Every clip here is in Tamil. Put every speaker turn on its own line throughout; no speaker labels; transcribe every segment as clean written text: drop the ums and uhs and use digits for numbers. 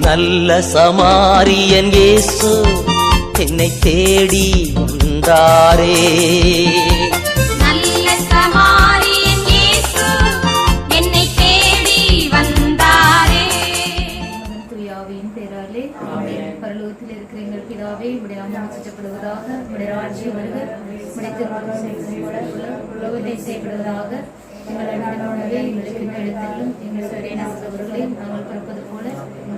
நல்ல சமாரியன் இயேசு என்னை தேடி வந்தாரே.
நல்ல சமாரியன் இயேசு என்னை தேடி வந்தாரே.
தூயாவின் பேராலே பரலோகத்தில் இருக்கிற எங்கள் பிதாவே, உடைய நாமம் உச்சரிக்கப்படுவதாக, உடைய ராஜ்யம் வருக, உடைய திருமணம் உலகத்தை செய்யப்படுவதாக. எங்கள் அன்றாட உணவை எங்களுக்கு எடுத்தலும், எங்கள் சரணாசவர்களை நாங்கள் பிறப்பது போல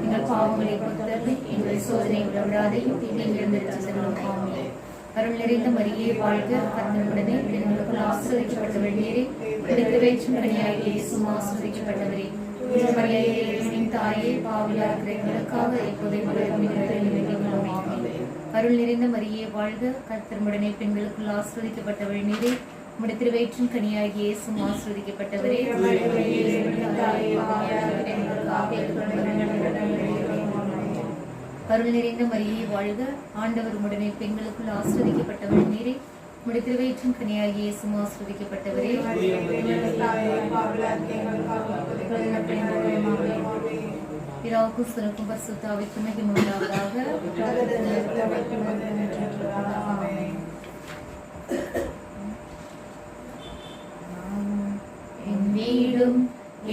எங்கள் பாவங்களை பொறுத்தருளி, எங்களை சோதனை விடாதையும் தீமையிலிருந்து ரட்சித்தருளும். ஆமென். அருள் நிறைந்த மரியே வாழ்க, கர்த்தருடனே பெண்களுக்குள் ஆசீர்வதிக்கப்பட்டவள் நீரே, திருவேற்றும் கனியாகிய இயேசுவும் ஆசீர்வதிக்கப்பட்டவரே. மரியாதையின் தாயே, பாவியாக இருக்கிற எங்களுக்காக இப்போதை வேண்டிக்கொள்ளும். ஆமென். அருள் நிறைந்த மரியே வாழ்க, கர்த்தருடனே பெண்களுக்குள் ஆசீர்வதிக்கப்பட்டவள் நீரே, உம்முடைய திருவயிற்றின் கனியாகிய இயேசுவும் ஆசீர்வதிக்கப்பட்டவரே. அருள் நிறைந்த மரியே வாழ்க, ஆண்டவர் உம்முடனே பெண்களுக்குள் ஆசீர்வதிக்கப்பட்டவள் நீரே, உம்முடைய திருவயிற்றின் கனியாகிய இயேசுவும் ஆசீர்வதிக்கப்பட்டவரே. பிதாவுக்கும் சுதனுக்கும் பரிசுத்த ஆவிக்கும் மகிமை உண்டாவதாக. என் வீடும்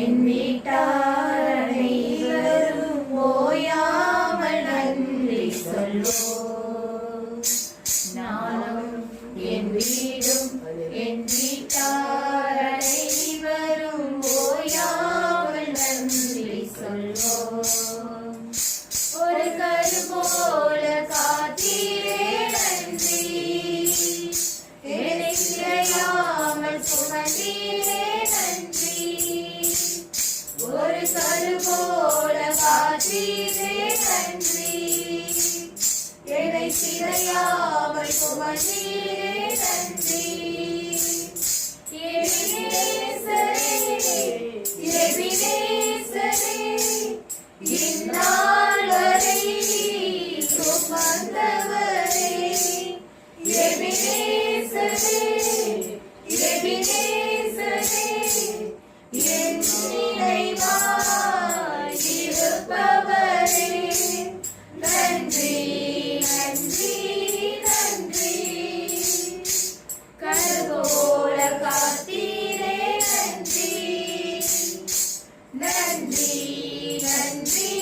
என் வீட்டார் அனைவரும் ஓயாமல் நன்றி சொல்வோம். நானும் என் வீடும் என் வீட்டார் அனைவரும் ஓயாமல் நன்றி சொல்வோம். ஒரு கரு போல காத்தீரே நன்றி, என்னை சிறையாமல் சுமந்தீரே நன்றி. ஒரு கரு போல காத்தீரே நன்றி, என்னை சிறையாமல் சுமந்தீரே நன்றி. எபினேசரே, எபினேசரே, இந்நாள் வரை சுமந்தவரே. எபினேசரே, எபினேசரே, என் நினைவாய் இருப்பவரே. நன்றி நன்றி நன்றி. கருகோல காத்தீரே நன்றி. நன்றி நன்றி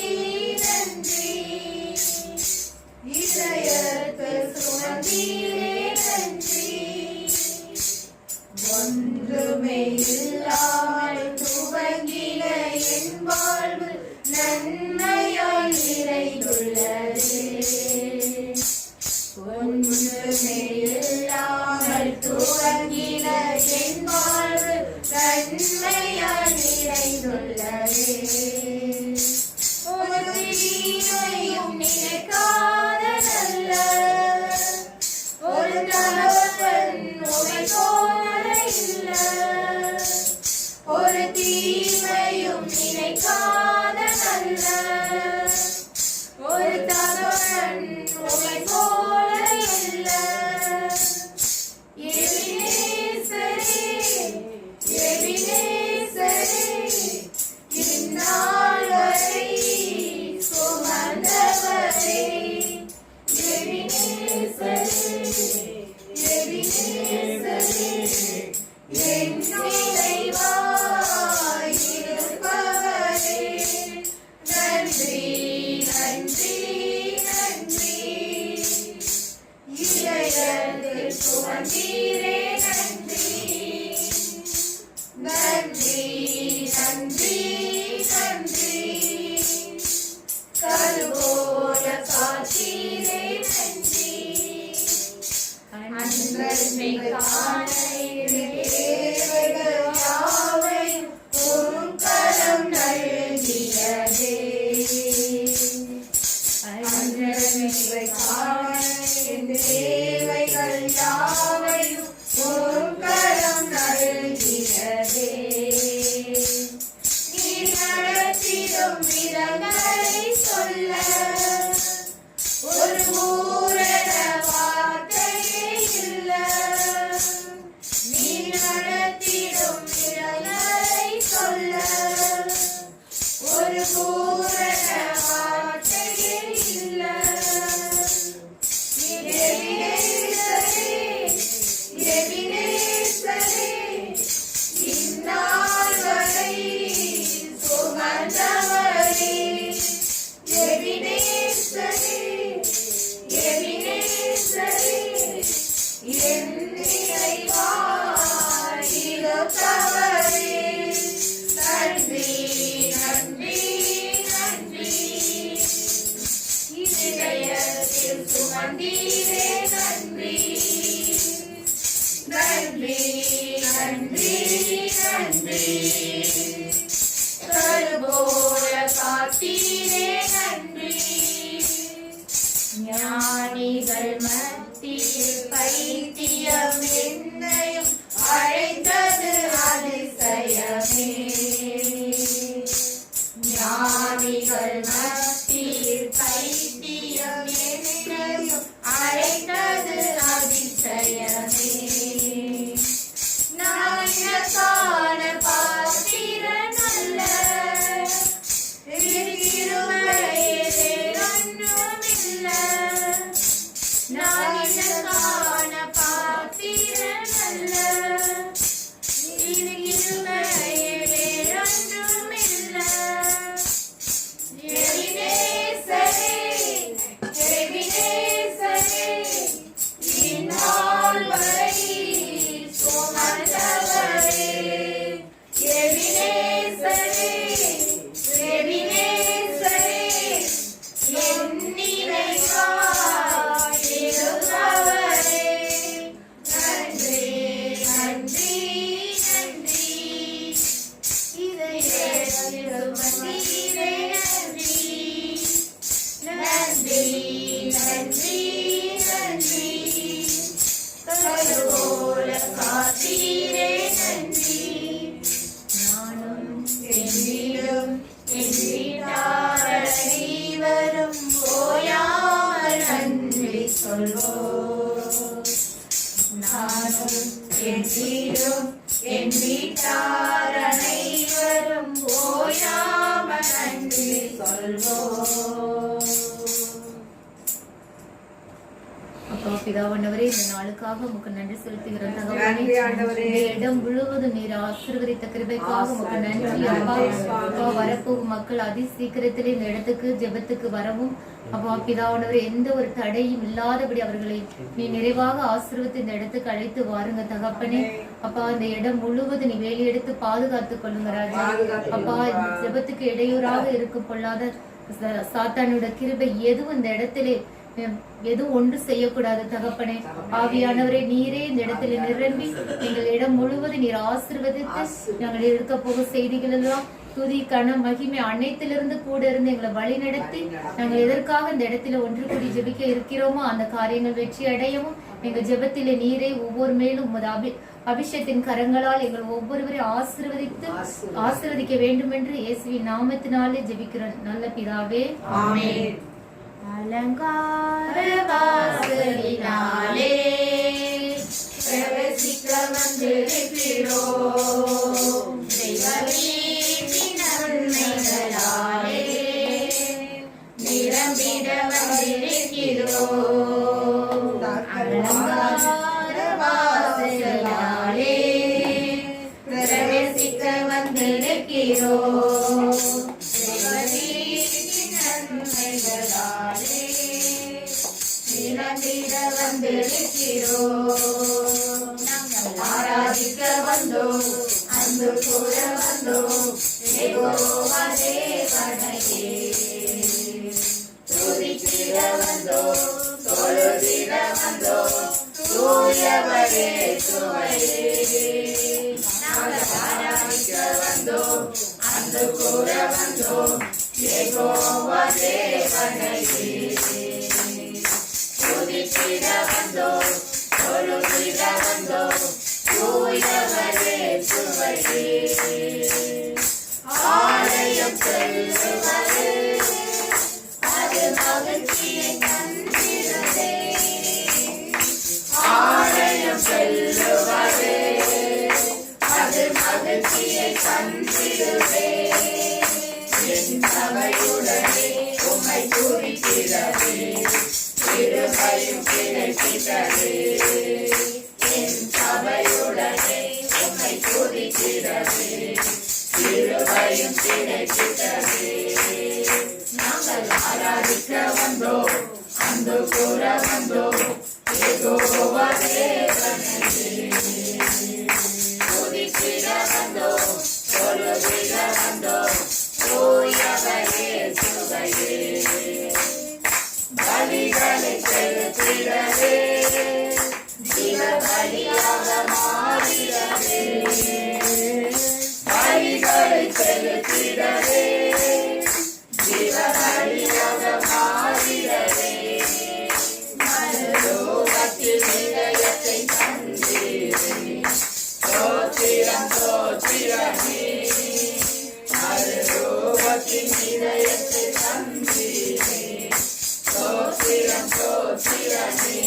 காத்தீரே நன்றி. நானும் என் வீடும் என் வீட்டார் அனைவரும் ஓயாமல் நன்றி சொல்வோம். நானும் என் வீடும் என் வீட்டார் அனைவரும் ஓயாமல் நன்றி சொல்வோம்.
அப்பா பிதாவானவரே, இந்த நாளுக்காக உமக்கு நன்றி செலுத்துகிறோம் தகவலே. இந்த இடம் முழுவதும் நீர் ஆசீர்வதித்த கிருபைக்காக உமக்கு நன்றி அப்பா. அப்பா வரப்போகும் மக்கள் அதி சீக்கிரத்திலே இந்த இடத்துக்கு ஜெபத்துக்கு வரவும் அப்பா பிதாவானவரே, எந்த ஒரு தடையும் இல்லாதபடி அவர்களை நீ நிறைவாக ஆசீர்வதித்து இந்த இடத்துக்கு அழைத்து வாருங்க தகப்பனே. அப்பா இந்த இடம் முழுவதும் நீ வேலையெடுத்து பாதுகாத்துக் கொள்ளுங்க ராஜா. அப்பா ஜெபத்துக்கு இடையூறாக இருக்கும் பொல்லாத சாத்தானோட கிருபை எதுவும் இந்த இடத்திலே எதுவும் ஒன்று செய்யக்கூடாது தகப்பனே. ஆவியானவரே, நீரே இந்த இடத்துல நிரம்பி எங்கள் இடம் முழுவதும் நீர் ஆசீர்வதித்து நாங்கள் இருக்க போக செய்திகள் எல்லாம் துதி கன மகிமை அனைத்திலிருந்து கூட இருந்து எங்களை வழி நடத்தி நாங்கள் எதற்காக இந்த இடத்துல ஒன்று கூடி ஜெபிக்க இருக்கிறோமோ அந்த காரியங்கள் வெற்றி அடையவும் எங்கள் ஜெபத்திலே நீரே ஒவ்வொரு மேலும் உமது அபிஷேகத்தின் கரங்களால் எங்கள் ஒவ்வொருவரையும் ஆசீர்வதிக்க வேண்டும் என்று இயேசுவின் நாமத்தினாலே ஜெபிக்கிறோம் நல்ல பிதாவே, ஆமென்.
அலங்கார வாசலினாலே பிரவேசிக்க வந்திருக்கிறோம். தெய்வீக நன்மைகளாலே நிரம்பிட வந்திருக்கிறோம். அலங்கார வாசலினாலே பிரவேசிக்க வந்திருக்கிறோம். நாங்கள் ஆராதிக்க வந்தோம், அன்பு கூற வந்தோம். யெகோவா தேவனையே துதித்திட வந்தோம், தொழுதிட வந்தோம். தூயவரே சுவையே நாங்கள் ஆராதிக்க வந்தோம், அன்பு கூற வந்தோம். யெகோவா தேவனையே துதித்திட வந்தோம், தொழுதிட வந்தோம். தூயவரே சுவையே ஆலயம் செல்லுவரே அது மகிழ்ச்சியை தந்திடுதே. ஆலயம் செல்லுவரே அது மகிழ்ச்சியை தந்திடுதே. என் சபையுடனே உம்மை துதிக்கிறதே, கிருபையும் கிடைக்கிறது. என் சபையுடனே உம்மை துதிக்கிறது, கிருபையும் கிடைக்கிறது. நாங்கள் ஆராதிக்க வந்தோம், அன்பு கூற வந்தோம். யெகோவா தேவனையே துதித்திட வந்தோம், தொழுதிட வந்தோம். தூயவரே சுவையே பலிகளை செலுத்திடவே, ஜீவ பலியாக மாறிடவே. பலிகளை செலுத்திடவே, ஜீவ பலியாக மாறிடவே. மறுரூபத்தில் இதயத்தை தந்தீரே, ஸ்தோத்திரம் ஸ்தோத்திரமே. மறுரூபத்தில் இதயத்தை தந்தீரே, ஸ்தோத்திரம் ஸ்தோத்திரமே.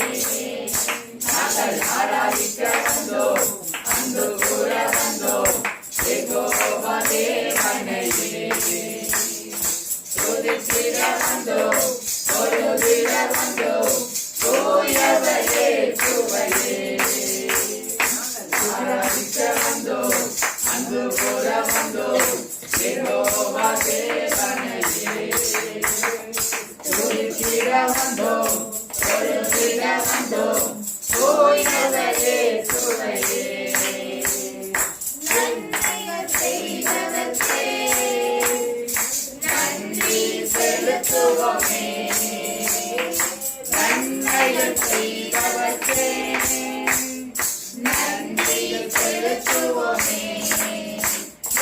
நாங்கள் ஆராதிக்க வந்தோம், அன்பு கூற வந்தோம். யெகோவா தேவனையே துதித்திட வந்தோம், தொழுதிட வந்தோம். தூயவரே சுவையே ஆராதிக்க வந்தோம், அன்பு கூற வந்தோம். யெகோவா தேவனையே துதித்திட வந்தோம், தொழுதிட வந்தோம். தூயவரே சுவையே நன்மைகள் செய்தவர்க்கே நன்றி செலுத்துவோமே. நன்மைகள் செய்தவர்க்கே நன்றி செலுத்துவோமே.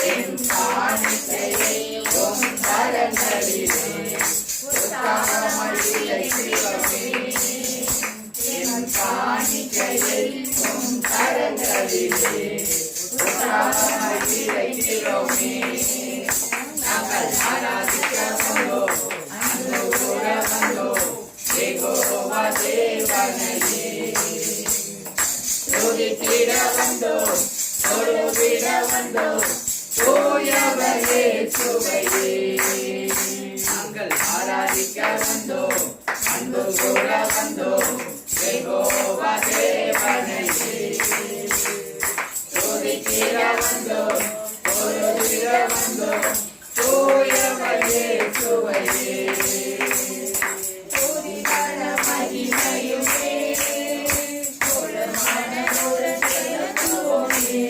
என் காணிக்கையை உம் கரங்களிலே உத்தாமலியை சிவமே. என் காணிக்கையை உம் கரங்களிலே ஆராதிக்க வந்தோம், அன்பு கூற வந்தோம், யெகோவா தேவனையே துதிக்கிற வந்தோம், பொருளிட வந்தோம், தூயவர் இயேசுவையே. துதிகன மகிமையுமே, கொடமான செலுத்துவோமே,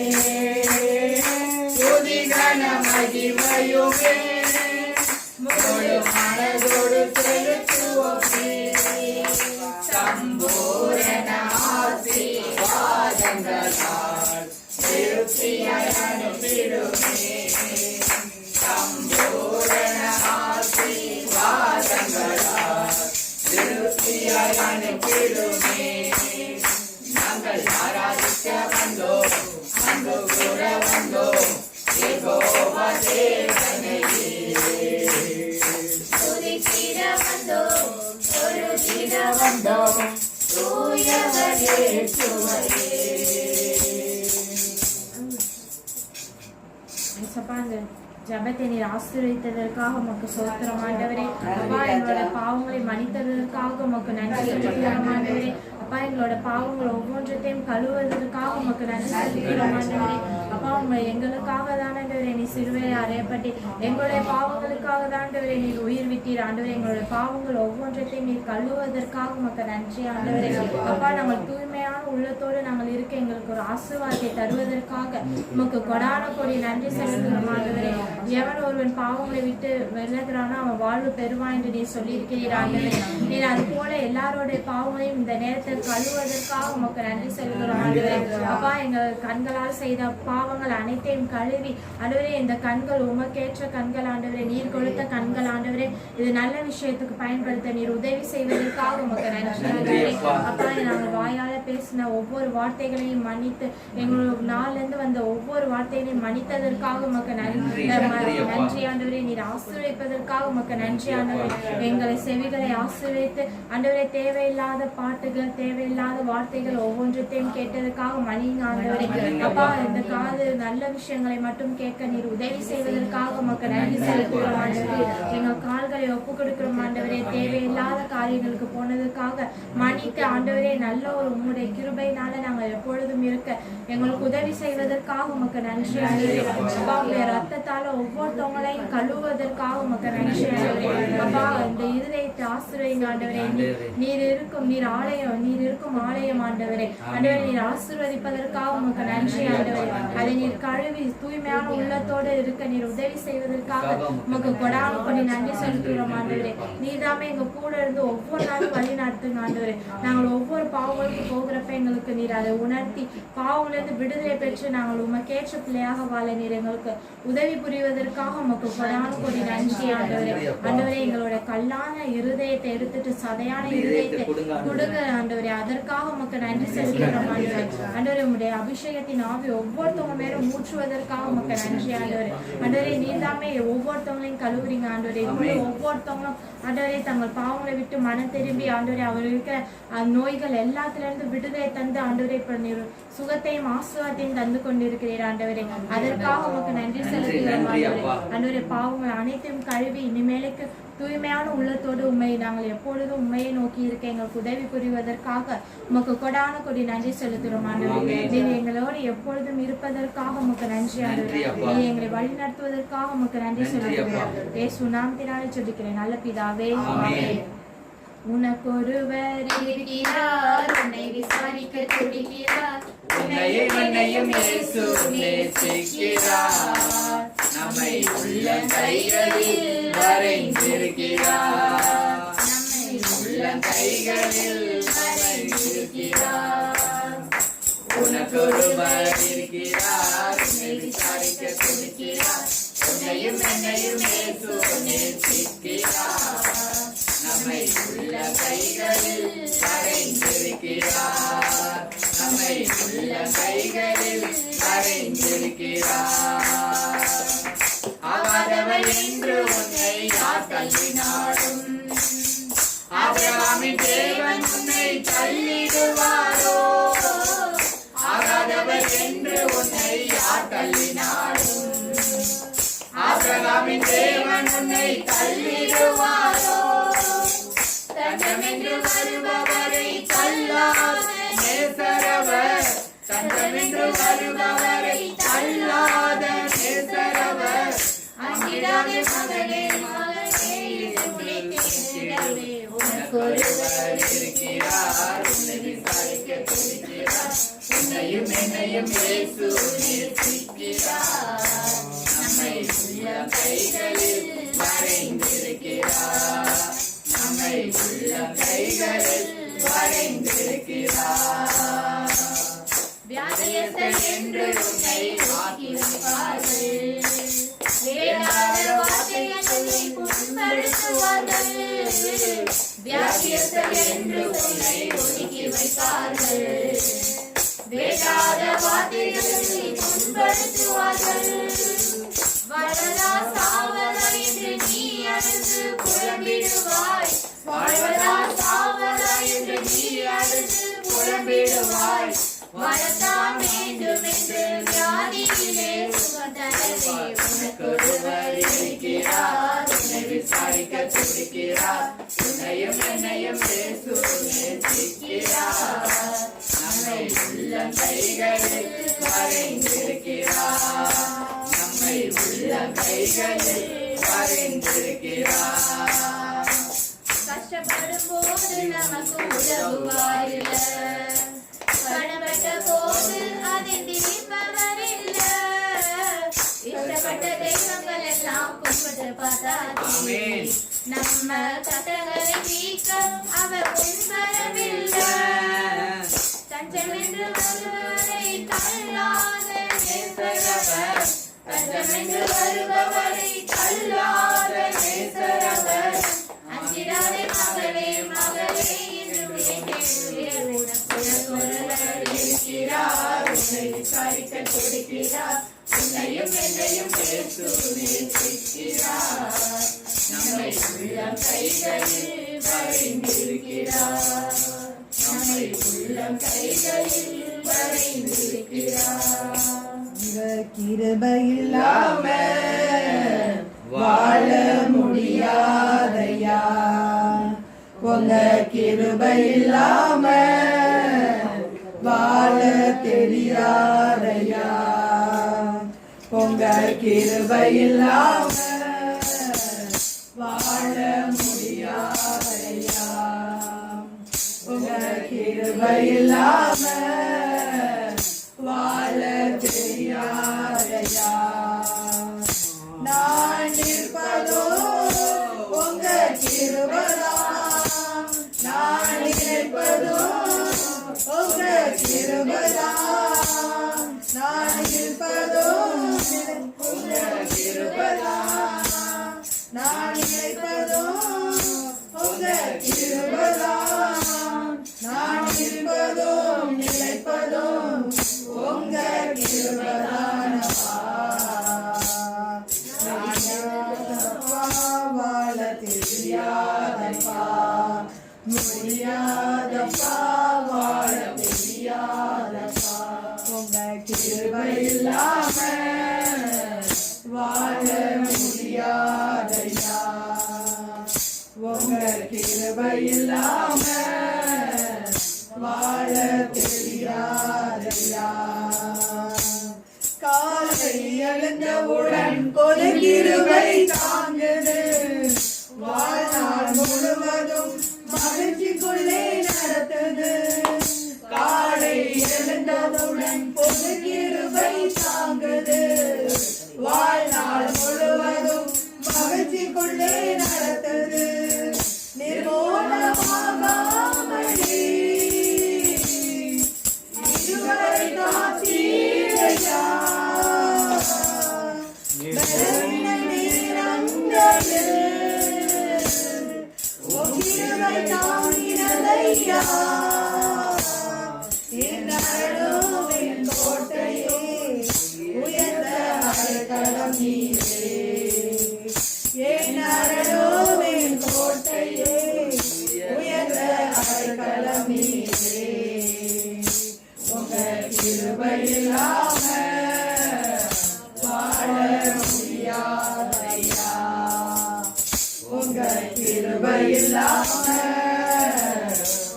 துதிகன மகிமையுமே, முழு மனதோடு செலுத்துவோமே. சம்பூரண ஆசீர்வாதங்களால் திருப்தியாய் அனுப்பிடுமே, சம்பூரண ஆசீர்வாதங்களால் திருப்தியாய் அனுப்பிடுமே. நாங்கள் ஆராதிக்க வந்தோம், அன்பு கூற வந்தோம், யெகோவா தேவனையே துதிக்கிற வந்தோம், பொருளிட வந்தோம், தூயவர் இயேசுவையே.
ஏசப்பா, இந்த ஜெபத்தை நீர் ஆசீர்வதித்ததற்காக உமக்கு ஸ்தோத்திரம் ஆண்டவரே. அப்பா, எங்களோட பாவங்களை மன்னித்ததற்காக உமக்கு நன்றி செலுத்துகிறோம் ஆண்டவரே. அப்பா, எங்களோட பாவங்கள் ஒவ்வொன்றத்தையும் கழுவுவதற்காக உமக்கு நன்றி செலுத்துகிறோம் ஆண்டவரே. அப்பா, எங்களுக்காக தான் ஆண்டவரே நீ சிலுவையில் அறையப்பட்டு எங்களுடைய பாவங்களுக்காக தான் ஆண்டவரே நீர் உயிர் விட்டீர் ஆண்டவரே. எங்களுடைய பாவங்கள் ஒவ்வொன்றத்தையும் நீர் கழுவுவதற்காக உமக்கு நன்றி ஆண்டவரே. அப்பா, நாங்கள் தூய்மையான உள்ளத்தோடு நாங்கள் இருக்க எங்களுக்கு ஒரு ஆசீர்வாதத்தை தருவதற்காக உமக்கு கொடான கொடி நன்றி செலுத்துகிறோம் ஆண்டவரே. எவன் ஒருவன் பாவங்களை விட்டு விலகிறானோ அவன் வாழ்வு பெறுவான் என்று நீர் சொல்லியிருக்கிறீர் ஆண்டவரே. நீர் அது போல எல்லாருடைய பாவங்களையும் இந்த நேரத்தில் கழுவுவதற்காக உமக்கு நன்றி செலுத்துகிறோம் ஆண்டவரே. அப்பா, எங்கள் கண்களால் செய்த பாவங்கள் அனைத்தையும் கழுவி ஆண்டவரே, இந்த கண்கள் உமக்கேற்ற கண்கள் ஆண்டவரே, நீர் கொடுத்த கண்கள் ஆண்டவரே, இது நல்ல விஷயத்துக்கு பயன்படுத்த நீர் உதவி செய்வதற்காக உமக்கு நன்றி ஆண்டவரே. அப்பா, நாங்கள் வாயால பேசின ஒவ்வொரு வார்த்தைகளையும் மன்னித்து எங்களோட நாளிலிருந்து வந்த ஒவ்வொரு வார்த்தைகளையும் மன்னித்ததற்காக உமக்கு நன்றி ஆண்டவரே. நீர் ஆசீர்வதிப்பதற்காக உமக்கு நன்றி ஆண்டவரே. எங்களை செவிகளை ஆசீர்வதித்து ஆண்டவரே, தேவையில்லாத பாட்டுகள் தேவையில்லாத வார்த்தைகள் ஒவ்வொன்றத்தையும் கேட்டதற்காக மன்னிங்க ஆண்டவரே. அப்பா, இந்த காது நல்ல விஷயங்களை மட்டும் கேட்க நீர் உதவி செய்வதற்காக உமக்கு நன்றி செலுத்துகிறோம் ஆண்டவரே. எங்கள் கால்களை ஒப்பு கொடுக்கிறோம் ஆண்டவரே. தேவையில்லாத காரியங்களுக்கு போனதுக்காக மன்னிக்க ஆண்டவரே. நல்ல ஒரு உம்முடைய கிருபையினால நாங்கள் எப்பொழுதும் இருக்க எங்களுக்கு உதவி செய்வதற்காக உமக்கு நன்றி ஆண்டவரே. அப்பா, உங்களுடைய ரத்தத்தால ஒவ்வொருத்தவங்களையும் கழுவுவதற்காக உமக்கு நன்றி ஆண்டவரே. அப்பா, இந்த இருதயத்தை ஆசீர்வதிங்க ஆண்டவரே. நீர் இருக்கும் ஆலயம் ஆண்டவரே. ஆண்டவரே, நீர் ஆசீர்வதிப்பதற்காக உமக்கு நன்றி ஆண்டவரே. அதை நீர் கழுவி தூய்மையான உள்ளத்தோடு இருக்க நீர் உதவி செய்வதற்காக உமக்கு கொடான கொடி நன்றி செலுத்துகிறோம் ஆண்டவரே. நீர்தாமே எங்க கூட இருந்து ஒவ்வொரு நாளும் வழி நடத்துங்க ஆண்டவரே. நாங்கள் ஒவ்வொரு பாவங்களுக்கு போகிறப்ப எங்களுக்கு நீர் அதை உணர்த்தி பாவங்களிலிருந்து விடுதலை பெற்று நாங்கள் உமக்கேற்ற பிள்ளையாக வாழ நீர் எங்களுக்கு உதவி புரிவதற்காக உமக்கு கொடான கொடி நன்றி ஆண்டவரே. ஆண்டவரே, எங்களோட கல்லான இருதயத்தை எடுத்துட்டு சதையான இருதயத்தை கொடுங்க ஆண்டவரே. அதற்காக உமக்கு நன்றி செலுத்துகிறோம் ஆண்டவரே. ஆண்டவரே, உம்முடைய அபிஷேகத்தின் ஆவி ஒவ்வொருத்தவங்க மேலும் ஊற்றுவதற்காக உமக்கு நன்றி ஆண்டவரே. ஆண்டவரே, நீர்தாமே ஒவ்வொருத்தவங்களையும் கழுவுறீங்க ஆண்டவரே. ஒவ்வொருத்தவங்களும் ஆண்டவரே தங்கள் பாவங்களை விட்டு மனம் திரும்பி ஆண்டவரே அவர்களுக்கு நோய்கள் எல்லாத்திலிருந்து விடுதலை தந்து ஆண்டவரே இப்ப நீர் சுகத்தையும் ஆசீர்வாதத்தையும் தந்து கொண்டிருக்கிறீர் ஆண்டவரே. அதற்காக உமக்கு நன்றி செலுத்துகிறோம் ஆண்டவரே. ஆண்டவரே, பாவங்கள் அனைத்தையும் கழுவி இனிமேலுக்கு தூய்மையான உள்ளத்தோடு உண்மை நாங்கள் எப்பொழுதும் உண்மையை நோக்கி இருக்க எங்களுக்கு உதவி புரிவதற்காக உமக்கு கொடான கொடி நன்றி செலுத்துகிறோம் ஆண்டவரே. நீர் எங்களோடு எப்பொழுதும் இருப்பதற்காக உமக்கு நன்றி ஆண்டவரே. நீர் எங்களை வழி நடத்துவதற்காக உமக்கு நன்றி செலுத்துகிறோம். இயேசு நாமத்தினாலே ஜெபிக்கிறேன் நல்ல பிதாவே, ஆமென். உனக்கொருவர் இருக்கிறார், உன்னை விசாரிக்க துடிக்கிறார்,
உன்னையும் இயேசு நேசிக்கிறார், நம்மை உள்ள கைகளில் வரைந்திருக்கிறார், நம்மை உள்ள கைகளில் வரைந்திருக்கிறார். உனக்கொருவர் இருக்கிறார், உன்னை விசாரிக்க துடிக்கிறார், உன்னையும் இயேசு நேசிக்கிறார், நம்மை உள்ள கைகளில் வரைந்திருக்கிறார், நம்மை உள்ள கைகளில் வரைந்திருக்கிறார். ஆகாதவர் என்று உன்னை யார் தள்ளினாலும் ஆபிரகாமின் தேவன் உன்னை தள்ளிடுவாரோ? ஆகாதவர் என்று உன்னை யார் தள்ளினாலும் ஆபிரகாமின் தேவன் உன்னை தள்ளிடுவாரோ? தஞ்சமென்று வருபவரை தள்ளாத நேசரவர் தஞ்சமென்று வருபவரை தள்ளாத நேசரவர் அஞ்சிடாதே மகனே மகனே இது உன்னை தேடிடவே உனக்கொருவர் இருக்கிறார் உன்னை விசாரிக்க துடிக்கிறார் உன்னையும் என்னையும் இயேசு நேசிக்கிறார் நம்மை உள்ளம் கைகளில் வரைந்திருக்கிறார் நம்மை உள்ளம் கைகளில் வரைந்திருக்கிறார் வியாதியஸ்தர் என்று உன்னை ஆக்கி வைப்பார்கள் வேண்டாத வார்த்தைகளை புண்படுத்துவார்கள் வியாதியஸ்தர் என்று உன்னை ஒதுக்கி வைப்பார்கள் வேண்டாத வார்த்தைகளை புண்படுத்துவார்கள் வளரா சாவதா என்று நீ அழுது புலம்பிடுவாய் வாழ்வதா சாவதா என்று நீ அழுது புலம்பிடுவாய் வரத்தான் வேண்டும் என்று வியாதியிலே சுகம் தரவே உனக்கொருவர் இருக்கிறார் உன்னை விசாரிக்க துடிக்கிறார் உன்னையும் என்னையும் இயேசு நேசிக்கிறார் நம்மை உள்ளம் கைகளில் வரைந்திருக்கிறார் நம்மை உள்ளம் கைகளில் வரைந்திருக்கிறார் கஷ்டப்படும் போது நமக்கு உதவுவாரில்ல கடப்பட்ட போது அதில் திரிப்பவர் இல்ல இஷ்டப்பட்ட தெய்வங்கள் எல்லாம் கும்பிட்டு பார்த்தாச்சு நம்ம கஷ்டங்களை நீக்க அவர் முன்வரவில்லை தஞ்சமென்று வருபவரை தள்ளாத நேசரவர் தஞ்சமென்று வருபவரை தள்ளாத நேசரவர் அஞ்சிடாதே மகளே மகளே என்று உனக்கொருவர் இருக்கிறார் உன்னை விசாரிக்க துடிக்கிறார் உன்னையும் என்னையும் இயேசு நேசிக்கிறார் நம்மை உள்ளம் கைகளில் வரைந்திருக்கிறார் நம்மை உள்ளம் கைகளில் வரைந்திருக்கிறார்
கிருபையில்லாம வாழ முடியாதையா உங்க கிருபையில்லாம வாழ தெரியாதையா உங்க கிருபையில்லாம வாழ முடியாதையா உங்க கிருபையில்லாம வாழ தெரியாதையா நான் இருப்பதோ உங்க கிருபைதான் நான் நினைப்பதோ உங்க கிருபைதான் நான் இருப்பதோ உங்க கிருபைதான் நான் நினைப்பதோ உங்க கிருபைதான் நான் இருப்பதோ நினைப்பதோ உங்க கிருபைதானப்பா வாழ தெரியாதப்பா முடியாதப்பா வாழ தெரியாதப்பா உங்க கிருபை இல்லாம வாழ முடியாதையா உங்க கிருபை இல்லாம வாழ தெரியாதையா காலை எழுந்தவுடன் கொலை கிருபை தாங்குது வாழ்நாள் முழுவதும் மகிழ்ச்சிக்குள்ளே நடத்துது காலை எழுந்தவுடன் பொது கிருபை தாங்குது வாழ்நாள் முழுவதும் மகிழ்ச்சிக்குள்ளே நடத்துது நிர்மூலமாகாமலே இதுவரை காத்தீரையா கோட்டையே உயர்ந்த அடைக்கலம் நீரே என் அரணோவின் கோட்டையே உயர்ந்த அடைக்கலம் நீரே உங்க கிருபை இல்லாம வாழ முடியாதையா உங்க கிருபை இல்லாம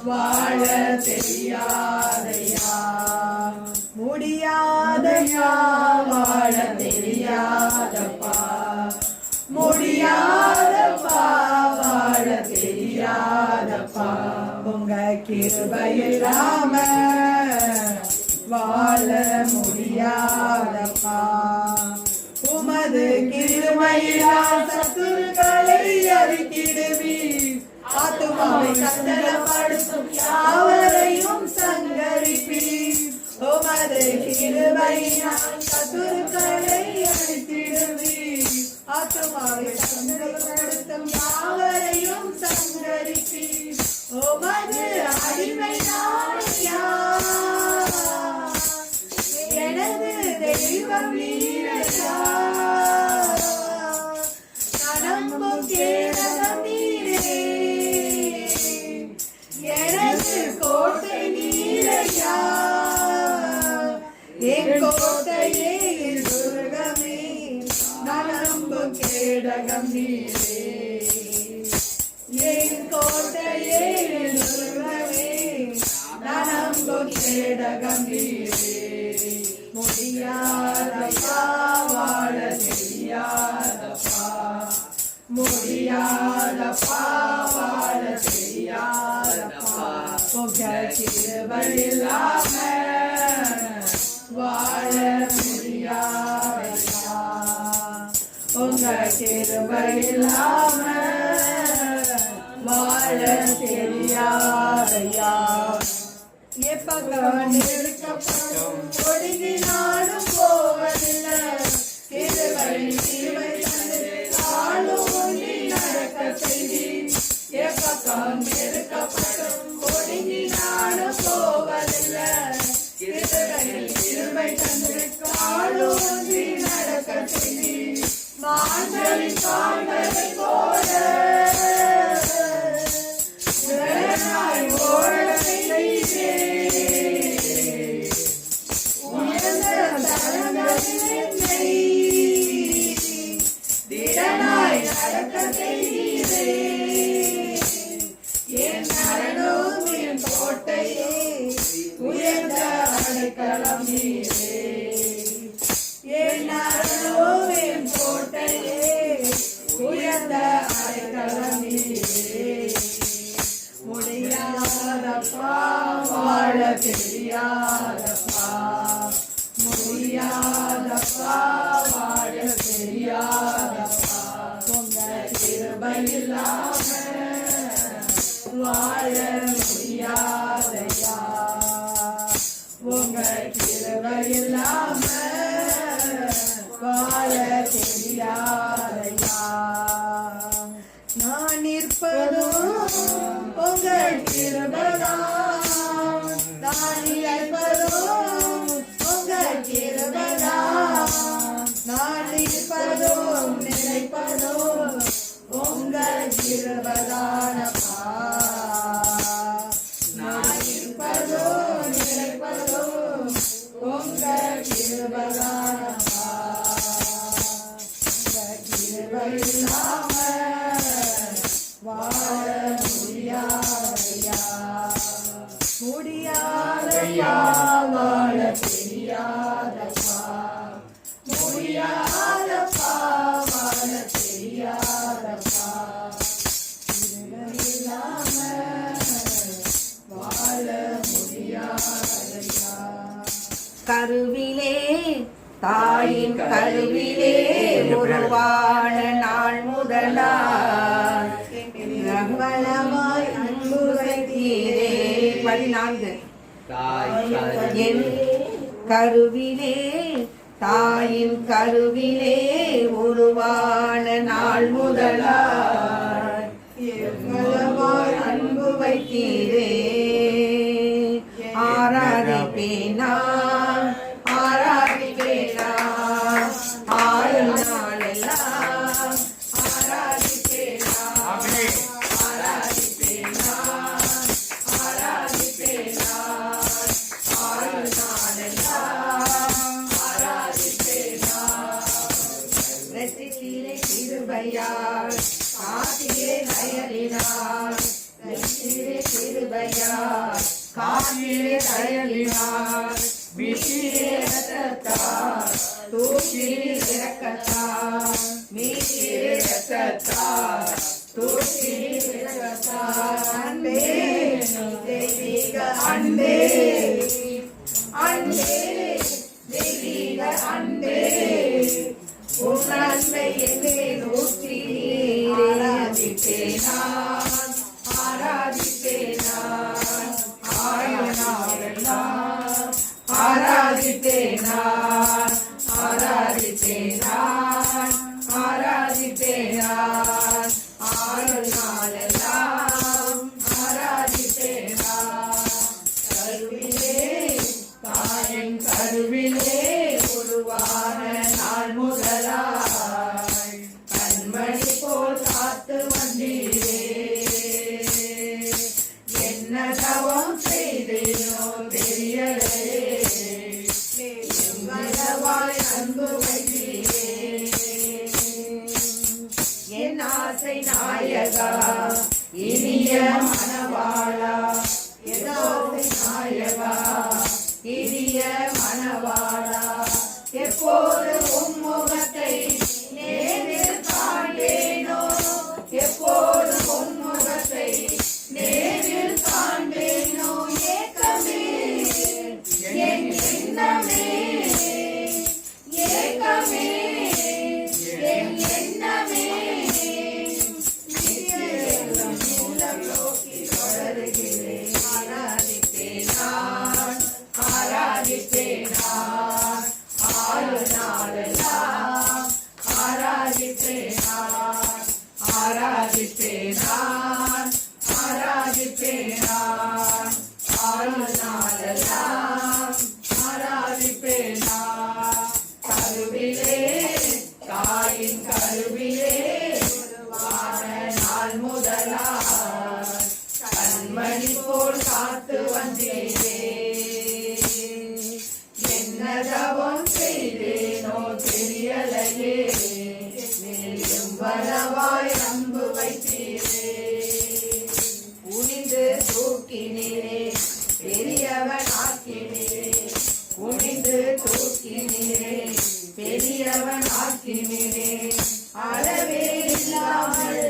வாழ தெரியாதையா, முடியாதையா வாழ தெரியாதப்பா, முடியாதப்பா வாழ தெரியாதப்பா. உங்க கிருபை இல்லாம வாழ முடியாதப்பா. உமது கிருபையினால் சத்துருக்களை அழித்திடுவீர், ஆத்துமாவை சஞ்சலப்படுத்தும் யாவரையும் சங்கரிப்பீர். உமது கிருபையினால் சத்துருக்களை அழித்திடுவீர், ஆத்துமாவை சஞ்சலப்படுத்தும் யாவரையும் சங்கரிப்பீர். உமது அடிமை நாளையா, எனது தெய்வம் நீரையா, நம்பும் கேடகம் நீரே, எனது கோட்டை நீரையா, என் கோட்டையே என் துர்கமே, நம்பும் கேடகம் நீரே, என் கோட்டையே என் துர்கமே, நம்பும் கேடகம் நீரே. முடியாதப்பா வாழ தெரியாதப்பா, முடியாதப்பா வாழ தெரியாதப்பா. உங்க கிருபை இல்லாம வாழ முடியாதையா, உங்க கிருபை இல்லாம வாழ தெரியாதையா. எப்பக்கம் இருக்கப்படும் ஒடுங்கினாலும் போவதில்லை, கிருபை கிருபை தந்தாலும் ஒன்றி நடக்க செய்தி. எப்பக்கம் இருக்கப்படும் ஒடுங்கினாலும் போவதில்லை, கிருபை கிருபை தந்தாலும் ஒன்றி நடக்க செய்தி. மான்களின் கால்களை போல ஓட செய்தே, உயர்ந்த தரங்களிலே திடனாய் நடக்க செய்தே. என் அரணம் என் கோட்டையே, உயர்ந்த அடைக்கலம் நீரே, என் அரணம் என் கோட்டையே, உயர்ந்த அடைக்கலம் நீரே. முடியாதப்பா வாழ தெரியாதப்பா, முடியாதப்பா வாழ தெரியாதப்பா. உங்க கிருபை இல்லாம வாழ முடியாதையா, உங்க கிருபை இல்லாம வாழ தெரியாதையா. நான் நிற்பதும் உங்கள் கிருபைதான், நான் இழைப்பதும் உங்கள் கிருபைதான், நான் நிற்பதும் நினைப்பதும் உங்கள் கிருபைதானப்பா. நான் நிற்பதும் நினைப்பதும் உங்கள் கிருபைதானப்பா. உங்கள் கிருபை இல்லாம வாழ முடியாதையா, முடியாதையா வாழ தெரியாதப்பா, முடியாதப்பா வாழ தெரியாதப்பா. இல்லாம வாழ முடியாதையா.
கருவிலே தாயின் கருவிலே உருவான நாள் முதலாய் ரகவலமாய் அன்பு வைத்தீரே. 14 என் கருவிலே தாயின் கருவிலே உருவான நாள் முதலாய் எவ்வளவாய் அன்பு வைத்தீரே. ஆராதிப்பேனா ஆராதிப்பேனா ஆயுள் நாளெல்லாம் ஆராதிப்பேனா ஆராதிப்பேனா ஆராதிப்பேனா ஆயுள் நாளெல்லாம் ஆராதிப்பேனா. ரட்சித்தீரே கிருபையால் காத்தீரே நயலினால் ரட்சித்தீரே கிருபையால் கிருபையால் காற்றிலே தயவினார் மீட்சிலே இரத்தத்தால் தூக்கிலே இரக்கத்தால் மீட்சிலே இரத்தத்தால் தூக்கிலே இரக்கத்தால் அன்பே தெய்வீக அன்பே அன்பே தெய்வீக அன்பே உன் அன்பை என்னை நோக்கி ஆராதிப்பேன் நான் ஆராதிப்பேன் நான் ஆயுநாளெல்லாம் ஆராதிப்பேன் நான் ஆராதிப்பேன் நான் ஆராதிப்பேன் நான் ஆயுநாளெல்லாம் ஆராதிப்பேன் நான் கருவிலே தாயின் கருவிலே உருவான நாள் முதலாய் கண்மணி போல் காத்து வந்தீரே என்ன தவம் செய்தேனோ தெரியலையே மனவாய் அன்பு வைத்தீரே என் ஆசை நாயகா இனிய மனவாளா என் ஆசை நாயகா இனிய மனவாளா எப்போது உம்முகத்தை நேரில் காண்பேனோ எப்போது உம்முகத்தை நேரில் காண்பேனோ ஏக்கமே என் எண்ணமே ஏக்கமே என் எண்ணமே நித்தியம் உள்ளம் நோக்கி தொடருகிறேன் ஆராதிப்பேன் நான் ஆராதிப்பேன் நான் ஆயுநாளெல்லாம் ஆராதிப்பேன் நான் ஆராதிப்பேன் நான் ஆராதிப்பேன் நான் ஆயுநாளெல்லாம் ஆராதிப்பேன் நான் கருவிலே தாயின் கருவிலே உருவான நாள் முதலாய் கண்மணி போல் காத்து வந்தீரே என்ன தவம் செய்தேனோ தெரியலையே மேலும் பலவாய் அன்பு வைத்தீரே குனிந்து தூக்கினீரே பெரியவன் ஆக்கினீரே குனிந்து தூக்கினீரே பெரியவன் ஆக்கினீரே அளவே இல்லாமல்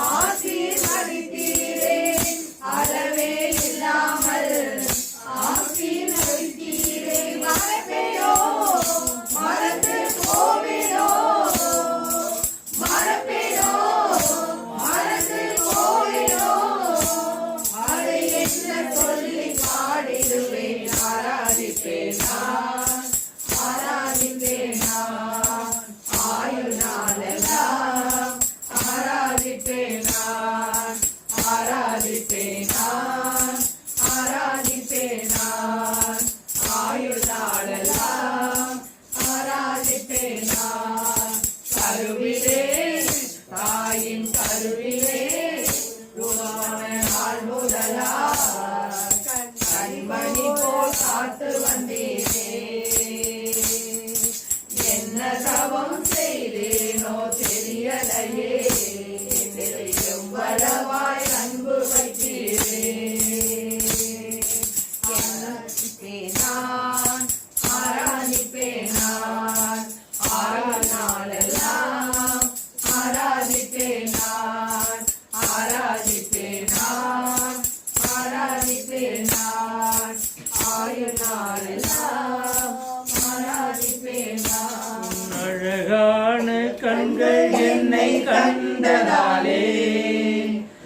ஆசீர்வதித்தீரே அளவே இல்லாமல் ஆசீர்வதித்தீரே மறப்பேனோ மறந்து போவேனோ மறப்பேனோ மறந்து போவேனோ அதை என்ன சொல்லி பாடிடுவேன் ஆராதிப்பேன் நான் ஆராதிப்பேன் நான் ஆயுநாளெல்லாம் ஆராதிப்பேன் நான் ஆராதிப்பேன் நான் ஆராதிப்பேன் நான் ஆயுநாளெல்லாம் ஆராதிப்பேன் நான் கருவிலே தாயின் கருவிலே உருவான நாள் முதலாய் கண்மணி போல் காத்து வந்தீரே என்ன தவம் செய்தேனோ தெரியலையே தெரியும் வளவாய் அன்பு வைத்தீரே நான் ஆராதிப்பேன் நான் ஆயுநாளெல்லாம் ஆராதிப்பேன் நான் ஆராதிப்பேன் நான் ஆராதிப்பேன் நான் ஆயுநாளெல்லாம் ஆராதிப்பேன் நான்
அழகான கண்கள் என்னை கண்டதாலே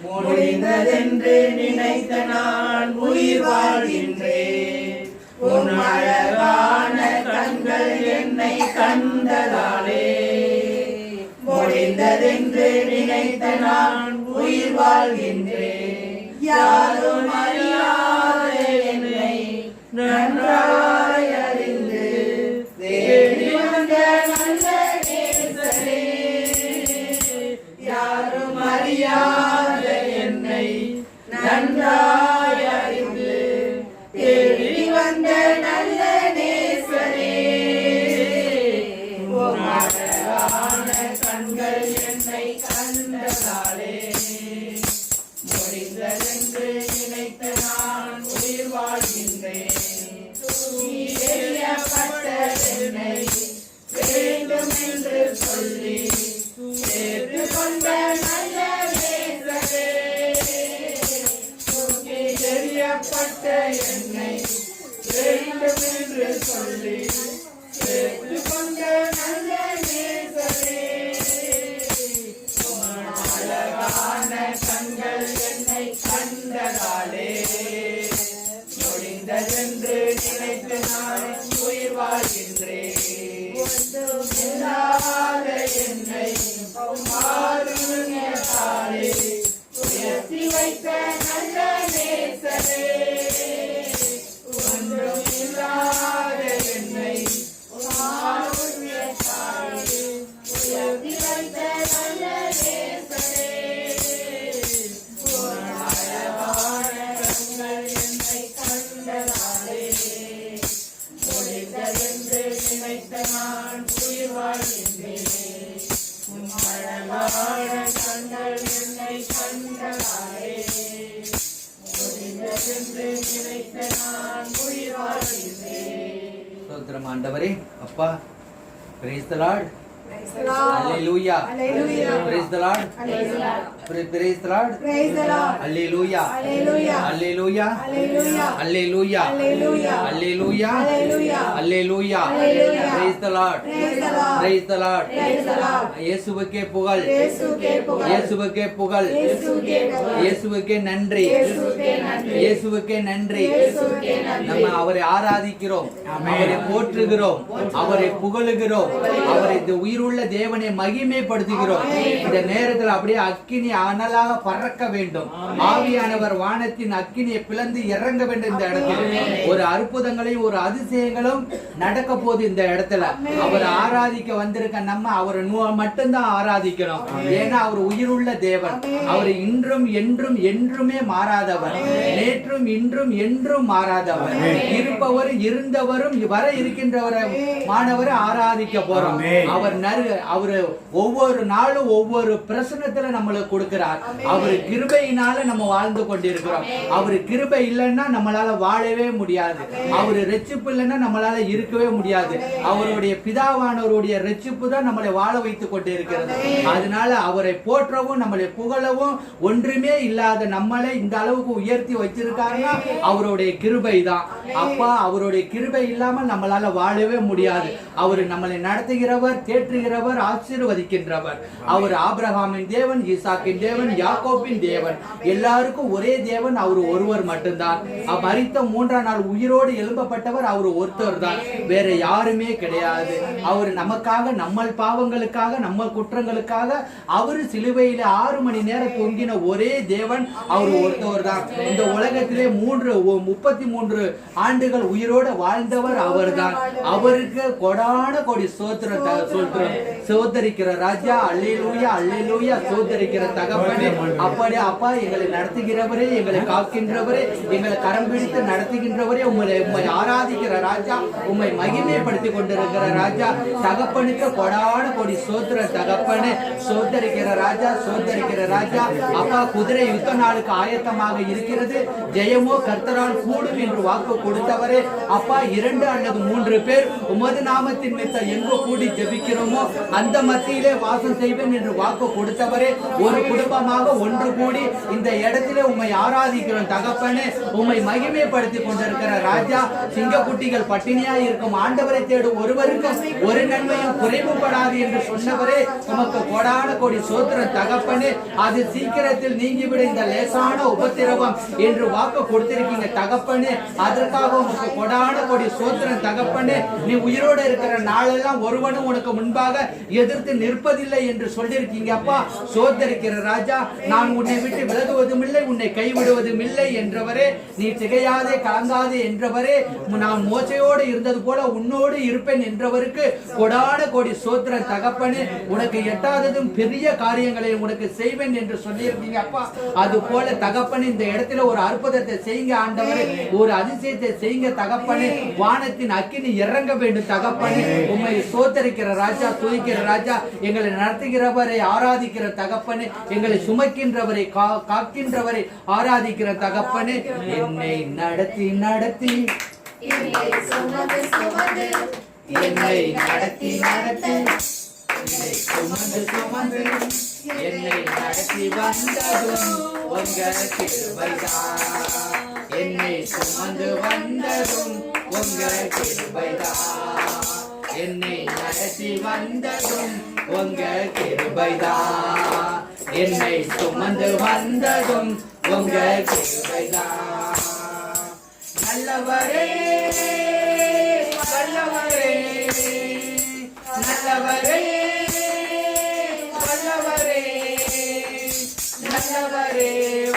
முடிந்ததென்று நினைத்த நான் உயிர் வாழ்கின்றேன். உன் அழகான கண்கள் என்னை கண்டதாலே முடிந்ததென்று நினைத்த நான் உயிர் வாழ்கின்றேன். யாரும் அறியாத என்னை நன்றாய் அறிந்து தேடி வந்த நல்ல நேசரே, யாரும் அறியாத என்னை நன்றாய் அறிந்து தேடி வந்த நல்ல நேசரே, உன் அழகான கண்கள் என்னை கண்டதாலே
முடிந்ததென்று நினைத்து நான் உயிர் வாழ்கின்றேன். தூக்கி எறியப்பட்ட என்னை வேண்டும் என்று சொல்லி சேர்த்து கொண்ட நல்ல நேசரே, தூக்கி எறியப்பட்ட என்னை வேண்டும் என்று சொல்லி சேர்த்து கொண்ட நல்ல நேசரே, அழகான கண்கள் என்னை கண்டதாலே முடிந்ததென்று நினைத்து நான் உயிர் வாழ்கின்றேன். இல்லாத என்னை மாறுதாலே உயர்த்தி வைத்த நல்ல நேசரே, ஒன்றும் இல்லாத என்னை மாறுதாலே உயர்த்தி வைத்த நல்ல நேசரே, அழகான கண்கள் என்னை கண்டதாலே முடிந்ததென்று நினைத்த நான் உயிர் வாழ்கின்றேன். அழகான கண்கள் என்னை கண்டதாலே முடிந்ததென்று நினைத்த நான் உயிர் வாழ்கின்றேன்.
ஸ்தோத்திரம் ஆண்டவரே. அப்பா, praise the Lord. Hallelujah. Praise the Lord. Praise the Lord. Hallelujah. Hallelujah. Hallelujah. Hallelujah. Hallelujah. Praise the Lord. Praise the Lord. இயேசுவுக்கே புகழ், இயேசுவுக்கே புகழ், இயேசுவுக்கே நன்றி, இயேசுவுக்கே நன்றி. நம்ம அவரை ஆராதிக்கிறோம், அவரை போற்றுகிறோம், அவரை புகழுகிறோம், அவரை உயிருள்ள தேவனை மகிமைப்படுத்துகிறோம். இந்த நேரத்தில் அப்படியே அக்கினி அனலாக பறக்க வேண்டும். ஆவியானவர் வானத்தின் அக்கினியை பிளந்து இறங்க வேண்டும். இந்த இடத்துல ஒரு அற்புதங்களையும் ஒரு அதிசயங்களும் நடக்க போது. இந்த இடத்துல அவர் ஆராதிக்க வந்திருக்க நம்ம அவரை மட்டும்தான் ஆராதிக்கணும். ஏன்னா அவர் உயிருள்ள தேவன். அவர் இன்றும் என்றும் என்றுமே மாறாதவர், நேற்றும் இன்றும் என்றும் மாறாதவர், இருப்பவர் இருந்தவரும் வர இருக்கின்றவர் மாணவரை ஆராதிக்க போறோம். அவர் ஒவ்வொரு நாளும் ஒவ்வொரு பிரசனத்துல நம்மளுக்கு கொடுக்கிறார். அவர் கிருபையினால நம்ம வாழ்ந்து கொண்டிருக்கிறோம். அவர் கிருபை இல்லைன்னா நம்மளால வாழவே முடியாது. அவர் ரட்சிப்பு இல்லைன்னா நம்மளால இருக்கவே முடியாது. அவருடைய பிதாவானவருடைய ரட்சிப்பு தான் நம்மளை வாழ வைத்துக் கொண்டிருக்கிறது. அதனால அவரை போற்றவும் நம்மளை புகழவும் ஒன்றுமே இல்லாத நம்மளை இந்த அளவுக்கு உயர்த்தி வச்சிருக்காருன்னா அவருடைய கிருபை தான். அப்பா, அவருடைய கிருபை இல்லாமல் நம்மளால வாழவே முடியாது. அவர் நம்மளை நடத்துகிறவர், தேற்றுகிறவர், ஆசீர்வதிக்கின்றவர். அவர் ஆபிரகாமின் தேவன், ஈசாக்கின் தேவன், யாக்கோபின் தேவன். எல்லாருக்கும் ஒரே தேவன் அவர் ஒருவர் மட்டும்தான். மரித்த மூன்றாம் நாள் உயிரோடு எழும்பப்பட்டவர் அவர் ஒருத்தர் தான், வேற யாருமே கிடையாது. அவர் நமக்காக, நம்ம பாவங்களுக்காக, நம்ம குற்றங்களுக்காக அவர் சிலுவையில 6 மணி நேரம் தொங்கின ஒரே தேவன் அவர் ஒருத்தவர் தான். இந்த உலகத்திலே 33 ஆண்டுகள் உயிரோடு வாழ்ந்தவர் அவர் தான். அவருக்கு கொடான கொடி சோத்திரம் சொல்றோம். சோதரிக்கிற ராஜா, அல்லேலூயா அல்லேலூயா. சோதரிக்கிற தகப்பனே, அப்படியே அப்பா, எங்களை நடத்துகிறவரே, எங்களை காக்கின்றவரே, எங்களை கரம் பிடித்து நடத்துகின்றவரே, உம்மை ஆராதிக்கிற ராஜா, உம்மை மகிமைப்படுத்தி கொண்டிருக்கிற ராஜா, தகப்பனுக்கு கொடான கொடி சோத்திர தகப்பனே. சோதரிக்கிற ராஜா, சோதரிக்கிற ராஜா. அப்பா, குதிரை யுத்த நாளுக்கு ஆயத்தமாக இருக்கிறது, ஜெயமோ கர்த்தரால் கூடும் என்று வாக்கு கொடுத்தவரே. அப்பா, 2 அல்லது 3 பேர் உமது நாமத்தின் மீது எங்கோ கூடி ஜெபிக்கிறோமோ அந்த மத்தியிலே வாசம் செய்வேன் என்று வாக்கு கொடுத்தவரே. ஒரு குடும்பமாக ஒன்று கூடி இந்த இடத்திலே உம்மை ஆராதிக்கிறோம் தகப்பனே. உம்மை மகிமைப்படுத்தி கொண்டிருக்கிற ராஜா, சிங்கக்குட்டிகள் பட்டினியா இருக்கும் ஆண்டவரை தேடும் ஒருவருக்கும் ஒரு நன்மையும் குறைவுபடாது என்று சொன்னவரே. உமக்கு கொடான கொடி சோத்திரம் தகப்பனே. அது சீக்கிரத்தில் நீங்கிவிட இந்த லேசான உபத்திரவம் என்று வாக்கு கொடுத்திருக்கீங்க தகப்பனே. அதற்காக உமக்கு கொடான கொடி சோத்திரம் தகப்பனே. நீ உயிரோடு இருக்கிற நாளெல்லாம் ஒருவனும் உனக்கு முன்பாக எதிர்த்து நிற்பதில்லை என்று சொல்லியிருக்கீங்க அப்பா. சோதரிக்கிற ராஜா, நான் உன்னை விட்டு விலகுவதும் இல்லை, உன்னை கைவிடுவதும் இல்லை என்றவரே. நீ திகையாதே கலங்காதே என்றவரே. நான் மோசையோடு இருந்தது போல உன்னோடு இருப்பேன் என்றவருக்கு கொடான கோடி சோத்திரம் தகப்பனே. உனக்கு எட்டாததும் பெரிய காரியங்களை உனக்கு செய்வேன் என்று சொல்லியிருக்கீங்க அப்பா. அது போல தகப்பனே, இந்த இடத்துல ஒரு அற்புதத்தை செய்யுங்க ஆண்டவரே, ஒரு அதிசயத்தை செய்யுங்க தகப்பனே. வானத்தின் அக்கினி இறங்க வேண்டும் தகப்பனே. உம்மை சோதரிக்கிற ராஜா, துதிக்கிற ராஜா, எங்களை நடத்துகிறவரை ஆராதிக்கிற தகப்பனே, எங்களை சுமக்கின்றவரை காக்கின்றவரை ஆராதிக்கிற தகப்பனே, என்னை நடத்தி நடத்தி
என்னை சுமந்து சுமந்து
என்னை நடத்தி நடத்தி என்னை சுமந்து சுமந்து என்னை நடத்தி வந்ததும் உங்க கிருபைதான். என்னை சுமந்து வந்ததும் உங்க கிருபைதான். என்னை நடத்தி வந்ததும் உங்க கிருபைதான். என்னை சுமந்து வந்ததும் உங்க கிருபைதான். நல்லவரே வல்லவரே, நல்லவரே வல்லவரே, நல்லவரே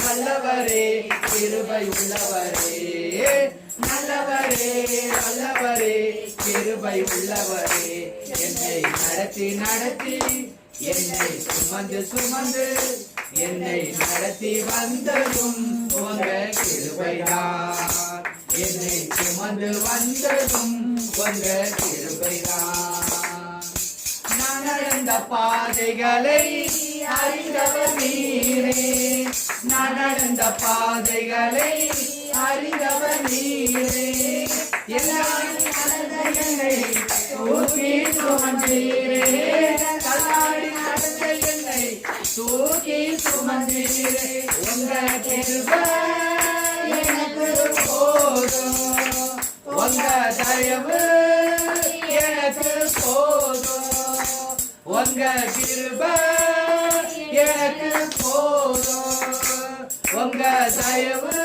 வல்லவரே, கிருபை உள்ளவரே. நல்லவரே வல்லவரே, கிருபை உள்ளவரே, என்னை நடத்தி நடத்தி என்னை சுமந்து சுமந்து என்னை நடத்தி வந்ததும் உங்க கிருபைதான். என்னை சுமந்து வந்ததும் உங்க கிருபைதான். நான் நடந்த பாதைகளை அறிந்தவர் நீரே, நான் நடந்த பாதைகளை அறிந்தவர் நீரே. எல்லாம் நடந்த என்னை தூக்கி சுமந்தீரே, தள்ளாடி நடந்த என்னை தூக்கி சுமந்தீரே. உங்க கிருபை எனக்கு போதும், உங்க தயவு எனக்கு போதும், உங்க கிருபை எனக்கு போதும், உங்க தயவு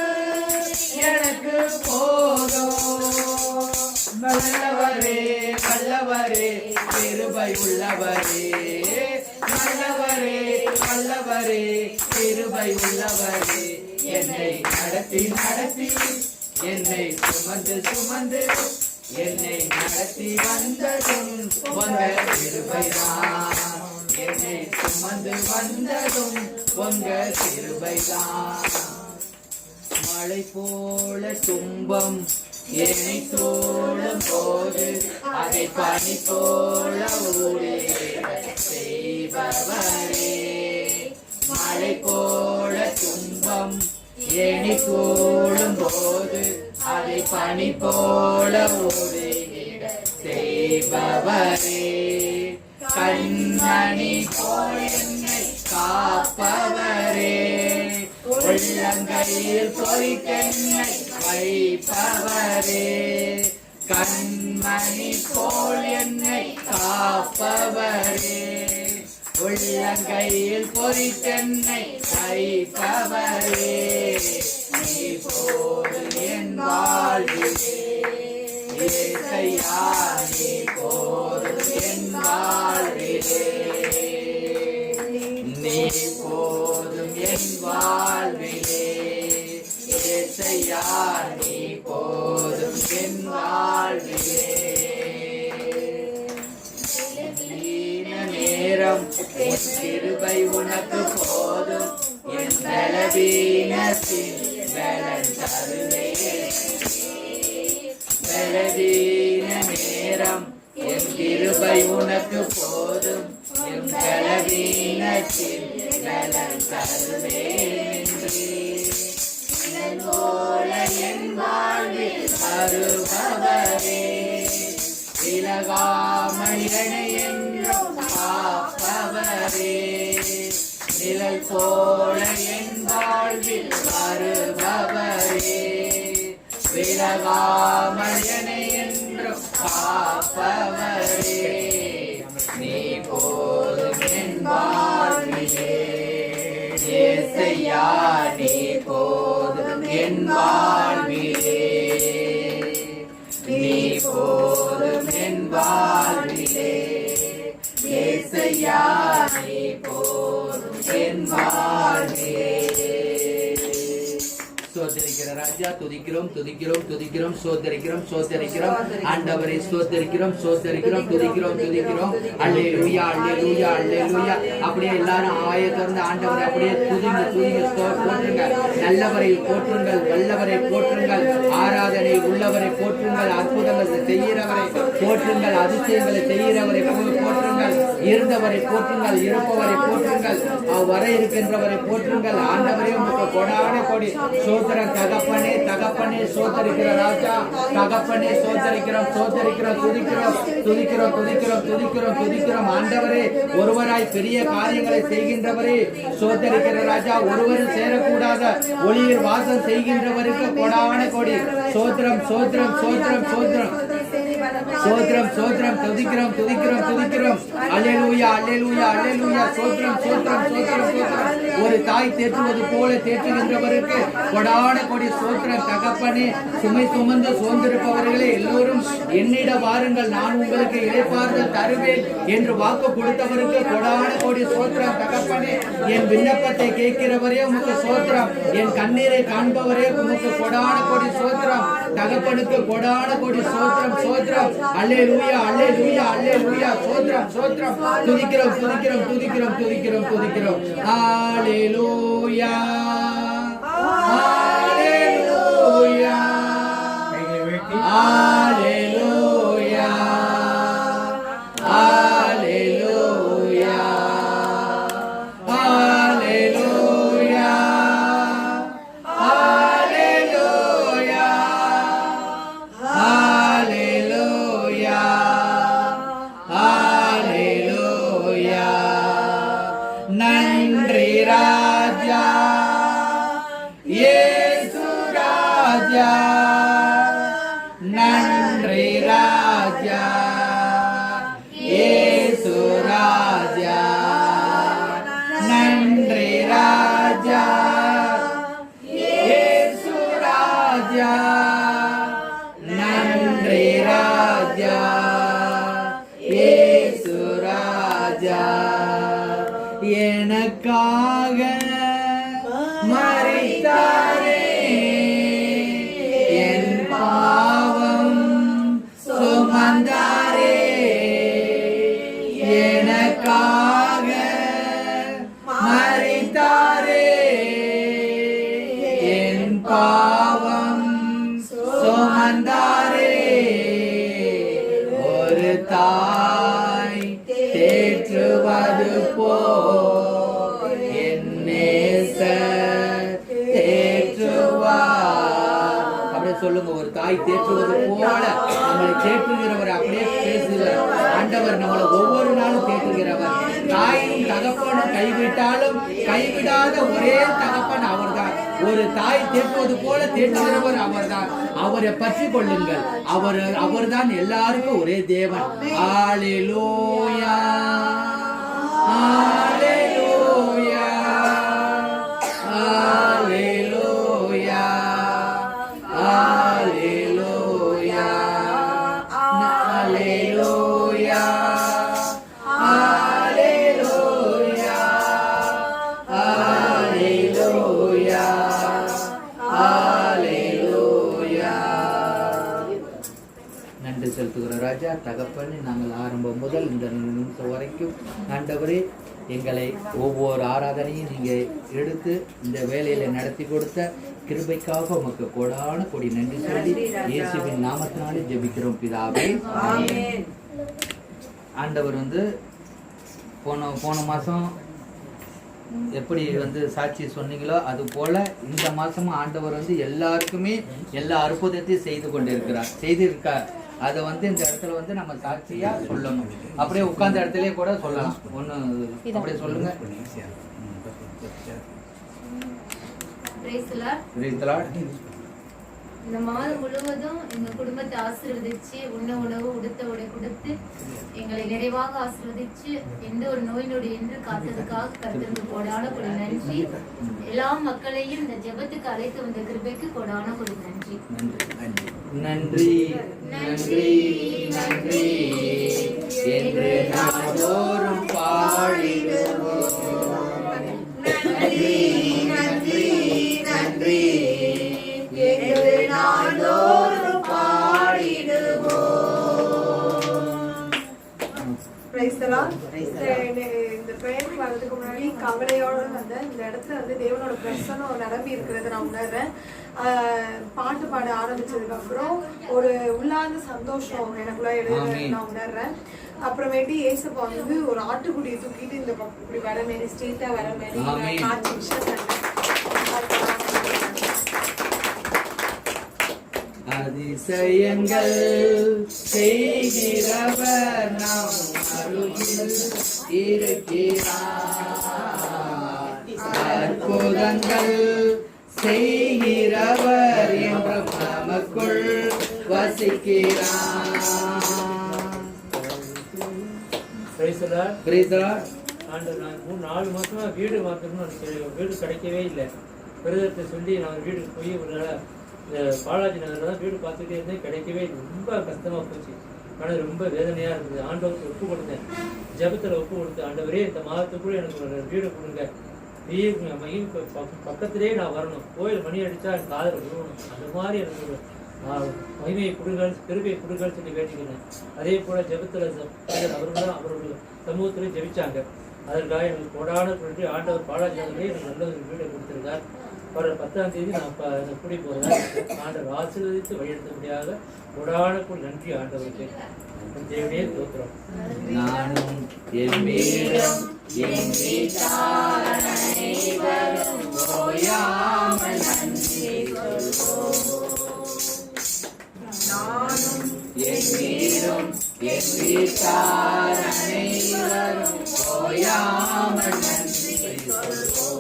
எனக்கு போதும். நல்லவரே வல்லவரே, கிருபை உள்ளவரே, நல்லவரே வல்லவரே, கிருபை உள்ளவரே, என்னை நடத்தி நடத்தி என்னை சுமந்து சுமந்து என்னை நடத்தி வந்ததும் உங்க கிருபைதான். என்னை சுமந்து வந்ததும் உங்க கிருபைதான். மழை போல துன்பம் என்னை சூழும் போது அதை பனி போல செய்பவரே. மழை போல துன்பம் என்னை சூழும் போது அதை பனி போல செய்பவரே. கண்மணி போல் என்னை காப்பவரே, உள்ளங்கையில் பொறித்தென்னை வைப்பவரே. கண்மணி போல் என்னை காப்பவரே, உள்ளங்கையில் பொறித்தென்னை வைப்பவரே. நீ போதும் என் வாழ்விலே இயேசையா, நீ போதும் என் வாழ்விலே. நீ போதும் என் வாழ்விலே இயேசையா, நீ போதும் என் வாழ்விலே. நேரம் உன் கிருபை உனக்கு போதும், என் பலவீனத்தில் பலன் தருவே. பலவீன நேரம் என் கிருபை உனக்கு போதும், என் பலவீனத்தில் பலன் தருவே. போல என் வாழ்வில் வருபவரே, விலகாமல் என்னை என்றும் காப்பவரே. நிழல் போல என் வாழ்வில் வருபவரே, விலகாமல் என்னை என்றும் காப்பவரே. நீ போதும் என் வாழ்விலே இயேசையா, நீ போதும் என் வாழ்விலே. நீ போதும் என் வாழ்விலே இயேசையா, நீ போதும் என் வாழ்விலே. சோதரிக்கிற ராஜா, துதிக்கிறோம் துதிக்கிறோம் துதிக்கிறோம், சோதரிக்கிறோம் சோதரிக்கிறோம். ஆண்டவரை சோதரிக்கிறோம் சோதரிக்கிறோம், துதிக்கிறோம் துதிக்கிறோம். அல்லேலூயா அல்லேலூயா அல்லேலூயா. அப்படியே எல்லாரும் ஆய திறந்து ஆண்டவரை அப்படியே துதிங்க துதிங்க, போட்டுருங்க. நல்லவரை போற்றுங்கள், வல்லவரை போற்றுங்கள், ஆராதனை உள்ளவரை போற்றுங்கள், அற்புதங்களை செய்கிறவரை போற்றுங்கள், அதிசயங்களை செய்கிறவரை போற்றுங்கள், இருந்தவரை போற்றுங்கள், இருப்பவரை போற்றுங்கள், வர இருக்கின்றவரை போற்றுங்கள். ஆண்டவரே உமக்கு கொடான கொடி சோதரம். தகப்பனே தகப்பனே சோதரிக்கிற ராஜா, தகப்பனே சோதரிக்கிறோம் சோதரிக்கிறோம், துதிக்கிறோம் துதிக்கிறோம் துதிக்கிறோம் துதிக்கிறோம் துதிக்கிறோம். ஆண்டவரே ஒருவராய் பெரிய காரியங்களை செய்கின்றவரே சோதரிக்கிற ராஜா, ஒருவரும் சேரக்கூடாத ஒளியில் வாசம் செய்கின்றவருக்கு கொடான கொடி சோத்திரம் சோத்திரம் சோத்திரம் சோத்திரம் சோத்திரம் சோத்திரம். துதிக்கிறோம் துதிக்கிறோம் துதிக்கிறோம். அல்லேலூயா அல்லேலூயா அல்லேலூயா. சோத்திரம் சோத்திரம் சோத்திரம் சோத்திரம். ஒரு தாய் தேற்றுவது போல தேற்றுகின்றவருக்கு கொடான கொடி சோத்திரம். தகப்பனே சுமை சுமந்து சோர்ந்திருப்பவர்களே எல்லோரும் என்னிட வாருங்கள், நான் உங்களுக்கு இளைப்பாறுதல் தருவேன் என்று வாக்கு கொடுத்தவருக்கு கொடான கொடி சோத்திரம். தகப்பனே என் விண்ணப்பத்தை கேட்கிறவரே உமக்கு சோத்திரம், என் கண்ணீரை காண்பவரே உமக்கு கொடான கொடி சோத்திரம். தகப்பனுக்கு கொடான கொடி சோத்திரம் சோத்திரம். அல்லேலூயா அல்லேலூயா அல்லேலூயா. சோத்திரம் சோத்திரம். துதிக்கிறோம் துதிக்கிறோம் துதிக்கிறோம் துதிக்கிறோம் துதிக்கிறோம். அல்லேலூயா அல்லேலூயா அல்லேலூயா அல்லேலூயா அல்லேலூயா அல்லேலூயா அல்லேலூயா அல்லேலூயா. நன்றி ராஜா இயேசு ராஜா, நன்றி ராஜா இயேசு ராஜா, நன்றி ராஜா இயேசு ராஜா, நன்றி ராஜா இயேசு ராஜா. எனக்காக மரித்தாரே, என் பாவம் சுமந்தாரே, எனக்காக மரித்தாரே, என் பாவம் சுமந்தாரே. ஒரு தாய் தேற்றுவது போல் என் நேசர் தேற்றுவார். அப்படியே சொல்லுங்க, ஒரு தாய் தேற்றுவது போல நம்மளை தேற்றுகிறவர் அப்படியே பேசுகிறார். ஆண்டவர் நம்மளை ஒவ்வொரு நாளும் தேற்றுகிறவர். தாயும் தகப்பனும் கைவிட்டாலும் கைவிடாத ஒரே தகப்பன் அவர்தான். ஒரு தாய் தேற்றுவது போல தேற்றுகிறவர் அவர்தான். அவரை பற்றி கொள்ளுங்கள். அவர்தான் எல்லாருக்கும் ஒரே தேவன். அல்லேலூயா அல்லேலூயா அல்லேலூயா அல்லேலூயா அல்லேலூயா அல்லேலூயா அல்லேலூயா அல்லேலூயா. நன்றி செலுத்துகிற ராஜா. தகப்பனே, நாங்கள் ஆரம்பம் முதல் இந்த நிமிஷம் வரைக்கும் ஆண்டவரே எங்களை ஒவ்வொரு ஆராதனையும் நீங்கள் எடுத்து இந்த வேலையில நடத்தி கொடுத்த கிருபைக்காக உமக்கு கொடான கொடி நன்றி சொல்லி இயேசுவின் நாமத்தினாலே ஜெபிக்கிறோம் பிதாவே. ஆண்டவர் போன மாதம் எப்படி சாட்சி சொன்னீங்களோ அது போல இந்த மாதமும் ஆண்டவர் எல்லாருக்குமே எல்லா அற்புதத்தையும் செய்திருக்கார். அதை இந்த இடத்துல நம்ம சாட்சியா சொல்லணும். அப்படியே உட்கார்ந்த இடத்துலயே கூட சொல்லலாம். ஒண்ணு அப்படியே சொல்லுங்க.
இந்த மாதம் முழுவதும் எங்க குடும்பத்தை ஆசீர்வதிச்சு உண்ண உணவு உடுத்த உடை கொடுத்து எங்களை நிறைவாக ஆசீர்வதிச்சு எந்த ஒரு நோய் நொடி என்று காத்ததுக்காக கர்த்தருக்கு கொடான கொடி நன்றி. எல்லா மக்களையும் இந்த ஜெபத்துக்கு அழைத்து வந்த கிருபைக்கு கொடான கொடி நன்றி.
நன்றி நன்றி நன்றி என்று நாடோறும் பாடிடுவோம். நன்றி நன்றி நன்றி என்று நாடோறும் பாடிடுவோம்.
Praise the Lord. இந்த prayer
வர்றதுக்கு முன்னாடி கவலையோட வந்தேன். இந்த இடத்துல வந்து தேவனோட பிரசனம் நிரம்பி இருக்கிறத நான் உணர்றேன். பாட்டு பாட ஆரம்பிச்சதுக்கு அப்புறம் ஒரு உள்ளார்ந்த சந்தோஷம் எனக்குள்ள எழுத நான் உணர்றேன். அப்புறமேட்டு ஏசப்பா வந்து ஒரு ஆட்டுக்குடியை தூக்கிட்டு இந்த இப்படி வர மாரி ஸ்ட்ரீட்டா வர மாரி காட்சி விஷயம்
அதிசயங்கள் செய்கிறவர் நாம் அருகில் இருக்கிறார். அற்புதங்கள் செய்கிறவர் என்ற நமக்குள் வசிக்கிறார்.
ஆண்டவர், நான் 3-4 மாசமா வீடு மாற்றணும்னு வீடு கிடைக்கவே இல்லை. விரதத்தை சொல்லி நான் வீட்டுக்கு போய் ஒரு நாள் இந்த பாலாஜி நகரில் தான் வீடு பார்த்துட்டே இருந்தேன், கிடைக்கவே ரொம்ப கஷ்டமாக போச்சு. ஆனால் ரொம்ப வேதனையாக இருந்தது. ஆண்டவருக்கு ஒப்பு கொடுத்தேன், ஜபத்தில் ஒப்பு கொடுத்தேன். ஆண்டவரே இந்த மாதத்துக்குள்ளே எனக்கு ஒரு வீடு கொடுங்க, மையம் பக்கத்திலே நான் வரணும், கோயில் மணி அடித்தா எனக்கு காதல் விழுவணும், அந்த மாதிரி எனக்கு ஒரு மகிமையை கொடுங்கள், பெருமையை கொடுங்கள் சொல்லி வேண்டிக்கிறேன். அதே போல் ஜபத்தில் அவர்களும் அவருடைய சமூகத்திலே ஜெபிச்சாங்க. அதற்காக எனக்கு கொடான சொல்லிட்டு ஆண்டவர் பாலாஜி நகரே எனக்கு நல்ல ஒரு வீடை கொடுத்துருக்கார். வர 10ஆம் தேதி நான் கூடி போகிறதா ஆண்டவர் ஆசீர்வதித்து வழிநடத்தபடியாக கொடானக்குள் நன்றி ஆண்டவருக்கு. தேவனே தோத்திரம்.
நானும் என் வீடும் என் வீட்டார் அனைவரும் ஓயாமல் நன்றி சொல்வோம். நானும் என் வீடும் என் வீட்டார் அனைவரும் ஓயாமல் நன்றி சொல்வோம்.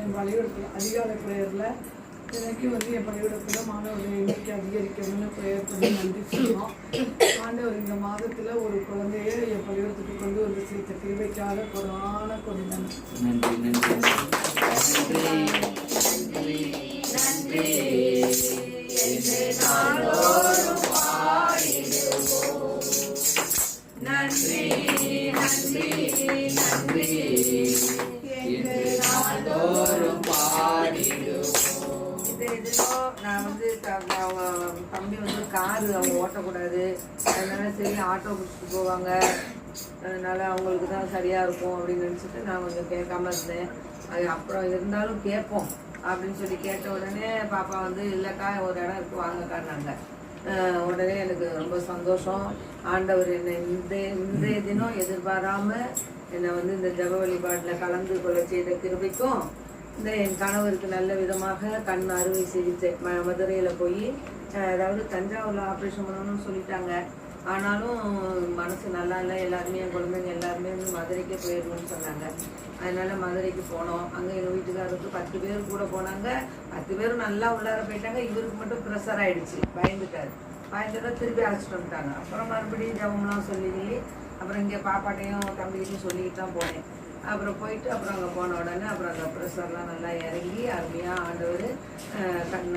என் பள்ளிக்கூடத்தில் அதிகாலை ப்ரேயரில் எனக்கு வந்து என் பள்ளிக்கூடத்தில் மாணவர்கள் எண்ணிக்கை அதிகரிக்கணும்னு ப்ரேயர் பண்ணி நன்றி சொல்லுவோம். ஆண்டவர் இந்த மாதத்தில் ஒரு குழந்தைய என் பள்ளிக்கூடத்துக்கு கொண்டு வந்து சேர்த்த கிருபைக்காக கொடான கொடி நன்றி.
நான் வந்து தம்பி வந்து காரு அவங்க ஓட்டக்கூடாது, அதனால சரி ஆட்டோ பிடிச்சிட்டு போவாங்க, அதனால அவங்களுக்கு தான் சரியா இருக்கும் அப்படின்னு நினச்சிட்டு நான் கொஞ்சம் கேட்காம இருந்தேன். அது அப்புறம் இருந்தாலும் கேட்போம் அப்படின்னு சொல்லி கேட்ட உடனே பாப்பா வந்து இல்லைக்கா ஒரு இடம் இருக்கு வாங்கக்கான்னாங்க. உடனே எனக்கு ரொம்ப சந்தோஷம். ஆண்டவர் என்னை இன்றைய தினம் எதிர்பாராம என்னை வந்து இந்த ஜப வழிபாட்டில் கலந்து கொள்ள செய்த கிருபைக்கும் இந்த என் கணவருக்கு நல்ல விதமாக கண் அறுவை சிகிச்சை மதுரையில் போய், அதாவது தஞ்சாவூரில் ஆப்ரேஷன் பண்ணணும்னு சொல்லிட்டாங்க. ஆனாலும் மனசு நல்லா இல்லை, எல்லாருமே என் குழந்தைங்க எல்லாருமே வந்து மதுரைக்கே போயிடணும்னு சொன்னாங்க. அதனால மதுரைக்கு போனோம். அங்கே எங்கள் வீட்டுக்காரருக்கு 10 பேர் கூட போனாங்க. 10 பேரும் நல்லா உள்ளார போயிட்டாங்க. இவருக்கு மட்டும் ப்ரெஷர் ஆகிடுச்சு, பயந்துட்டா திருப்பி அழைச்சிட்டு வந்துட்டாங்க. அப்புறம் மறுபடியும் ஜபம்லாம் சொல்லி அப்புறம் இங்கே பாப்பாட்டையும் தம்பிகிட்டையும் சொல்லிக்கிட்டு தான் போனேன். அப்புறம் போயிட்டு அப்புறம் அங்கே போன உடனே அப்புறம் அந்த ப்ரெஷர்லாம் நல்லா இறங்கி அருமையாக ஆண்டவர் கண்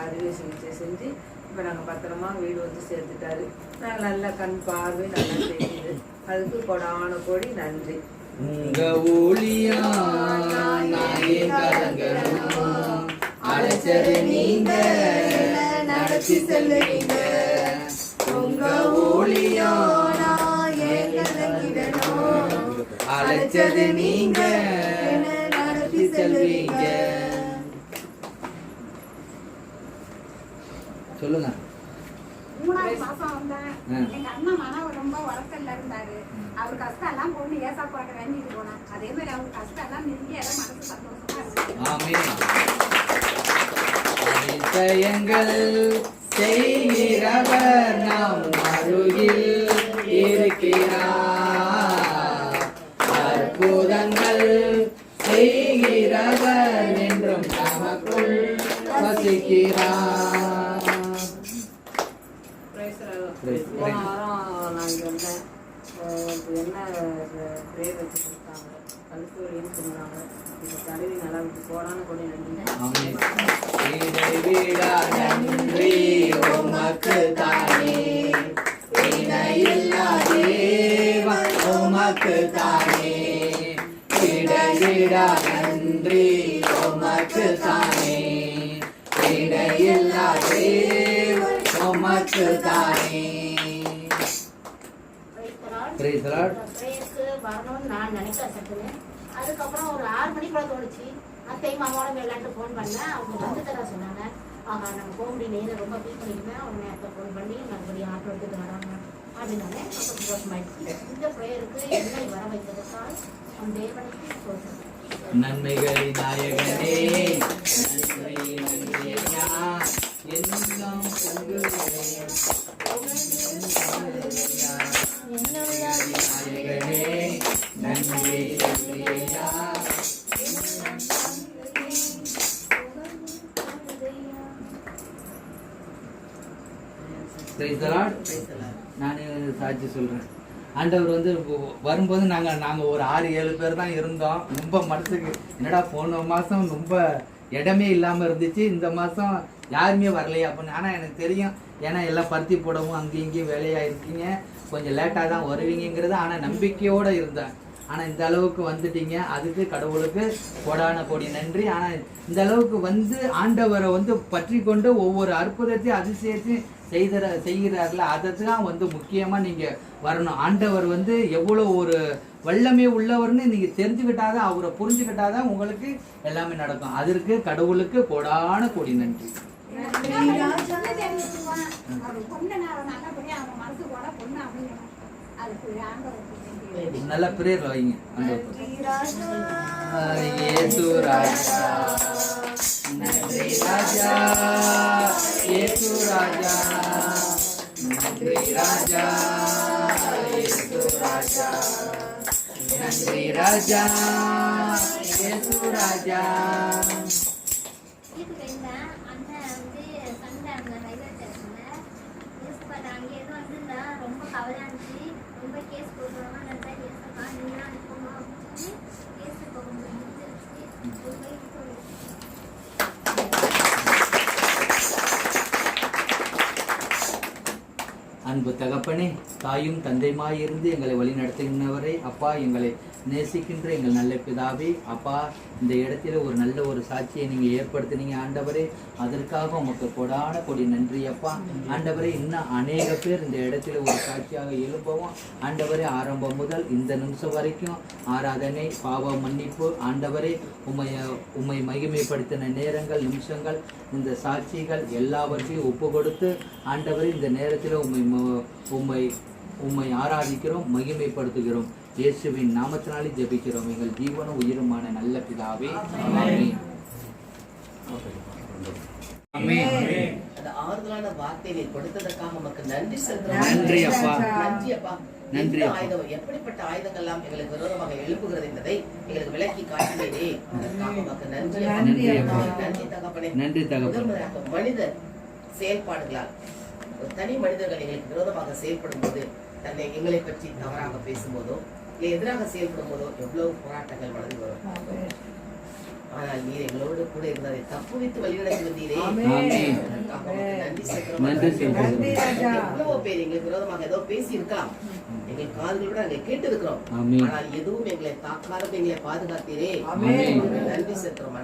அறுவை சிகிச்சை செஞ்சு இப்போ நாங்கள் பத்திரமா வீடு வந்து சேர்த்துட்டாரு. நான் நல்ல கண் பார்வை நல்லா தெரியுது. அதுக்கு கொடான கோடி நன்றி.
உங்க ஊழியா அழைச்சது நீங்க நடத்தி செல்லுவீங்க. உங்க ஊழியா அழைச்சது நீங்க நடத்தி செல்வீங்க. சொல்லுங்க.
3வது மாசம் வந்தேன். எங்க அண்ணன் மனம் ரொம்ப வழக்கல்ல இருந்தாரு. அவர் கஷ்டம் எல்லாம் போட்டு ஏசா பாட்டு வேண்டிட்டு போனேன். அதே மாதிரி அவங்க கஷ்டம் எல்லாம் நெருங்கி எல்லாம் மனசு சந்தோஷமா இருக்கு.
ஆமென். அதிசயங்கள் செய்கிறவர் நாம் அருகில் இருக்கிறார். அற்புதங்கள் செய்கிறவர் என்றும் நமக்குள் வசிக்கிறார்.
போன வாரம் நான் இங்கே வந்தேன். என்ன ப்ரேயர் வச்சு கொடுத்தாங்க, கழுத்து வலின்னு சொன்னாங்க. இப்போ தடவி நல்லா விட்டு போடான்னு கொண்டு நன்றி.
நன்றி உமக்கு தானே, இணையில்லா தேவன் உமக்கு தானே. இடையிடா நன்றி உமக்கு தானே, இடையில்லா தேவன் உமக்கு தானே. Praise the Lord.
ப்ரேயருக்கு வரணும்னு நான் நினைக்க சட்டுன்னு. அதுக்கப்புறம் ஒரு 6 மணிக்குள்ள தோணுச்சு. அத்தை மாமாவோட விளையாட்டு ஃபோன் பண்ணேன். அவங்க வந்து தர சொன்னாங்க. ஆஹா நம்ம போக முடியல, ரொம்ப ஃபீல் பண்ணிருந்தேன். அவங்க நேரத்தை ஃபோன் பண்ணி மறுபடியும் ஆட்டோ எடுத்துட்டு வராங்க அப்படின்னாலே ரொம்ப சந்தோஷமாயிடுச்சு. இந்த ப்ரேயருக்கு என்னை வர வைத்ததற்காக அந்த தேவனுக்கு சோதனை.
நன்மைகளின் நாயகனே, நன்றி நன்றி ஐயா, எல்லாம் உங்களுடைய நாயகனே, நன்றி நன்றி ஐயா. Praise the Lord. நான் சாட்சி சொல்றேன். ஆண்டவர் வந்து வரும்போது நாங்கள் ஒரு 6-7 பேர் தான் இருந்தோம். ரொம்ப மனசுக்கு என்னடா போன மாதம் ரொம்ப இடமே இல்லாமல் இருந்துச்சு, இந்த மாதம் யாருமே வரலையா அப்படின்னு. ஆனால் எனக்கு தெரியும், ஏன்னா எல்லாம் பருத்தி போடவும் அங்கேயும் இங்கேயும் வேலையாக இருக்கீங்க, கொஞ்சம் லேட்டாக தான் வருவீங்கிறது. ஆனால் நம்பிக்கையோடு இருந்தேன். ஆனால் இந்த அளவுக்கு வந்துட்டீங்க, அதுக்கு கடவுளுக்கு கோடான கோடி நன்றி. ஆனால் இந்த அளவுக்கு வந்து ஆண்டவரை வந்து பற்றி கொண்டு ஒவ்வொரு அற்புதத்தையும் அதிசயத்தையும் செய்கிறார்ல, அதுதான் வந்து முக்கியமாக நீங்கள் வரணும். ஆண்டவர் வந்து எவ்வளோ ஒரு வல்லமை உள்ளவர்னு நீங்கள் தெரிஞ்சுக்கிட்டாதான், அவரை புரிஞ்சுக்கிட்டாதான் உங்களுக்கு எல்லாமே நடக்கும். அதற்கு கடவுளுக்கு கோடான கோடி நன்றி. நல்ல பிரேயர்ல வைங்க. இயேசு ராஜா, நன்றி ராஜா, இயேசு ராஜா, நன்றி ராஜா, இயேசு ராஜா, நன்றி ராஜா, இயேசு ராஜா.
ரொம்ப கவலையா இருந்துச்சு, ரொம்ப கேஸ் போடுறோம். கேஸ் போகும்போது
அன்பு தகப்பனே, தாயும் தந்தையுமாயிருந்து எங்களை வழிநடத்துகின்றவரே, அப்பா எங்களை நேசிக்கின்ற எங்கள் நல்ல பிதாவே, அப்பா இந்த இடத்துல ஒரு நல்ல ஒரு சாட்சியை நீங்கள் ஏற்படுத்தினீங்க ஆண்டவரே, அதற்காக உமக்கு கொடான கொடி நன்றி அப்பா. ஆண்டவரே, இன்னும் அநேக பேர் இந்த இடத்துல ஒரு சாட்சியாக எழுப்பவும் ஆண்டவரே, ஆரம்பம் முதல் இந்த நிமிஷம் வரைக்கும் ஆராதனை, பாவ மன்னிப்பு, ஆண்டவரே உம்மை மகிமைப்படுத்தின நேரங்கள், நிமிஷங்கள், இந்த சாட்சிகள் எல்லாவற்றையும் ஒப்பு கொடுத்து ஆண்டவரே இந்த நேரத்தில் உம்மை ஆராதிக்கிறோம், மகிமைப்படுத்துகிறோம். இயேசுவின் நாமத்தினாலே ஜெபிக்கிறோம் எங்கள் ஜீவனும் உயிருமான நல்ல பிதாவே. ஆமென்.
அந்த ஆறுதலான வார்த்தையை நீர் கொடுத்ததற்காக நமக்கு நன்றி செலுத்துகிறோம்.
நன்றி அப்பா.
நன்றி அப்பா.
நன்றி அப்பா.
ஆயுதம் எப்படிப்பட்ட ஆயுதங்கள் எல்லாம் எங்களுக்கு விரோதமாக எழுப்புகிறது என்பதை எங்களுக்கு விளக்கி காட்டினீரே, அதற்காக நமக்கு நன்றி. நன்றி தகப்பனே.
நன்றி தகப்பனே.
மனிதர் செயல்பாடுகளால் ஒரு தனி மனிதர்கள் எங்களுக்கு விரோதமாக செயல்படும் போது, தன்னை எங்களை பற்றி தவறாக பேசும்போதோ இல்லை எதிராக செயல்படும் போதோ எவ்வளவு போராட்டங்கள் வளர்ந்து வரும். ஆனால் நீர் எங்களோடு கூட இருந்ததை தப்பு வைத்து வழிநடத்தி வந்தீரே, நன்றி செலுத்துகிறோம். எவ்வளவோ பேர் எங்களுக்கு விரோதமாக ஏதோ பேசி இருக்கலாம், எங்கள் காதுகளோட நாங்கள் கேட்டு இருக்கிறோம். ஆனால் எதுவும் எங்களை தாக்காத எங்களை பாதுகாத்தீரே, நன்றி செலுத்துகிறோம்.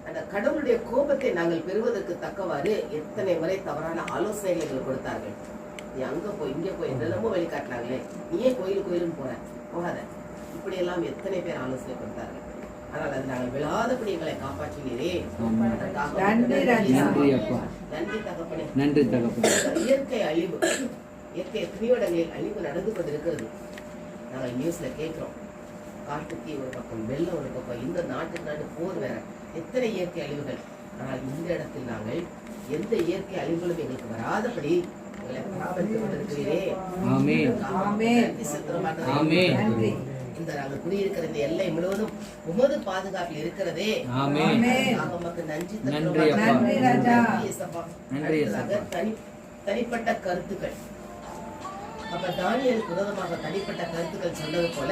அந்த கடவுளுடைய கோபத்தை நாங்கள் பெறுவதற்கு தக்கவாறு எத்தனை முறை தவறான ஆலோசனைகள் எங்களுக்கு கொடுத்தார்கள். நீ அங்க போய் இங்க போய் என்னெல்லாமோ வழிகாட்டினாங்களே, நீயே கோயிலுன்னு போகாத, இப்படி எல்லாம் எத்தனை பேர் ஆலோசனை கொடுத்தார்கள். ஆனால் அது நாங்கள் விழாதபடி எங்களை காப்பாற்றினீரே, நன்றி தகப்பனே.
நன்றி தகப்பனே.
இயற்கை அழிவு, இயற்கை எத்தனையோடங்களில் அழிவு நடந்து கொண்டிருக்கிறது. நாங்கள் நியூஸ்ல கேட்கிறோம், காட்டுத்தீ ஒரு பக்கம், வெள்ளம் ஒரு பக்கம், இந்த நாட்டுக்கு நாடு போர் வேற, எத்தனை இயற்கை அழிவுகள். ஆனால் இந்த இடத்தில் நாங்கள் எந்த இயற்கை அழிவுகளும் எங்களுக்கு வராதபடி எங்களை பராமரித்துக் கொண்டிருக்கிறீரே, இந்த நாங்கள் குடியிருக்கிற இந்த எல்லை முழுவதும் உமது பாதுகாப்பில் இருக்கிறதே, நமக்கு நன்றி. தனிப்பட்ட கருத்துக்கள். அப்ப தானியலுக்கு விரோதமாக தனிப்பட்ட கருத்துக்கள் சொன்னது போல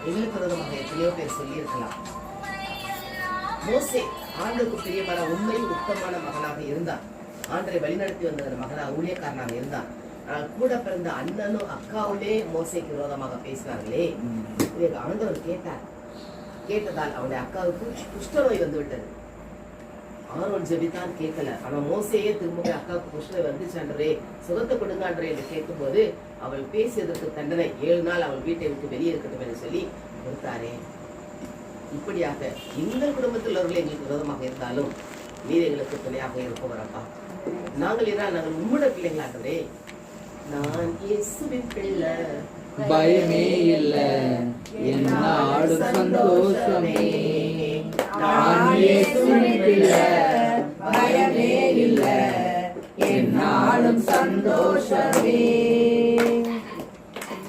எங்களுக்கு விரோதமாக எத்தனையோ பேர் சொல்லி இருக்கலாம். மோசே ஆண்டுக்கு பிரியமான உண்மை உத்தமமான மகனாக இருந்தார், ஆண்டரை வழிநடத்தி வந்த மகனாக ஊழியக்காரனாக இருந்தார். ஆனால் கூட பிறந்த அண்ணனும் அக்காவுமே மோசைக்கு விரோதமாக பேசினார்களே, ஆண்டவர் கேட்டதால் அவனுடைய அக்காவுக்கு குஷ்டநோய் வந்து விட்டது. ஆரோன் ஜெபித்தான், கேட்கல. ஆனா மோசையே திரும்ப அக்காவுக்கு குஷ்டநோய் வந்துச்சு, ஆண்டவரே சுகத்தை கொடுங்க ஆண்டவரே என்று கேட்கும் போது அவள் பேசியதற்கு தண்டனை 7 நாள் அவள் வீட்டை விட்டு வெளியே இருக்கட்டும் என்று சொல்லி கொடுத்தாரே. இப்படியாக இந்த குடும்பத்தில் உள்ளவர்கள் எங்களுக்கு விரோதமாக இருந்தாலும் நீர் எங்களுக்கு துணையாக இருப்பவரப்பா. நாங்கள் என்றால் நாங்கள் உம்முடைய பிள்ளைங்களாகவே. நான் இயேசுவின் பிள்ளை,
பயமே இல்ல என்னாலும் சந்தோஷமே. நான் இயேசுவின் பிள்ளை, பயமே இல்ல என்னாலும் சந்தோஷமே.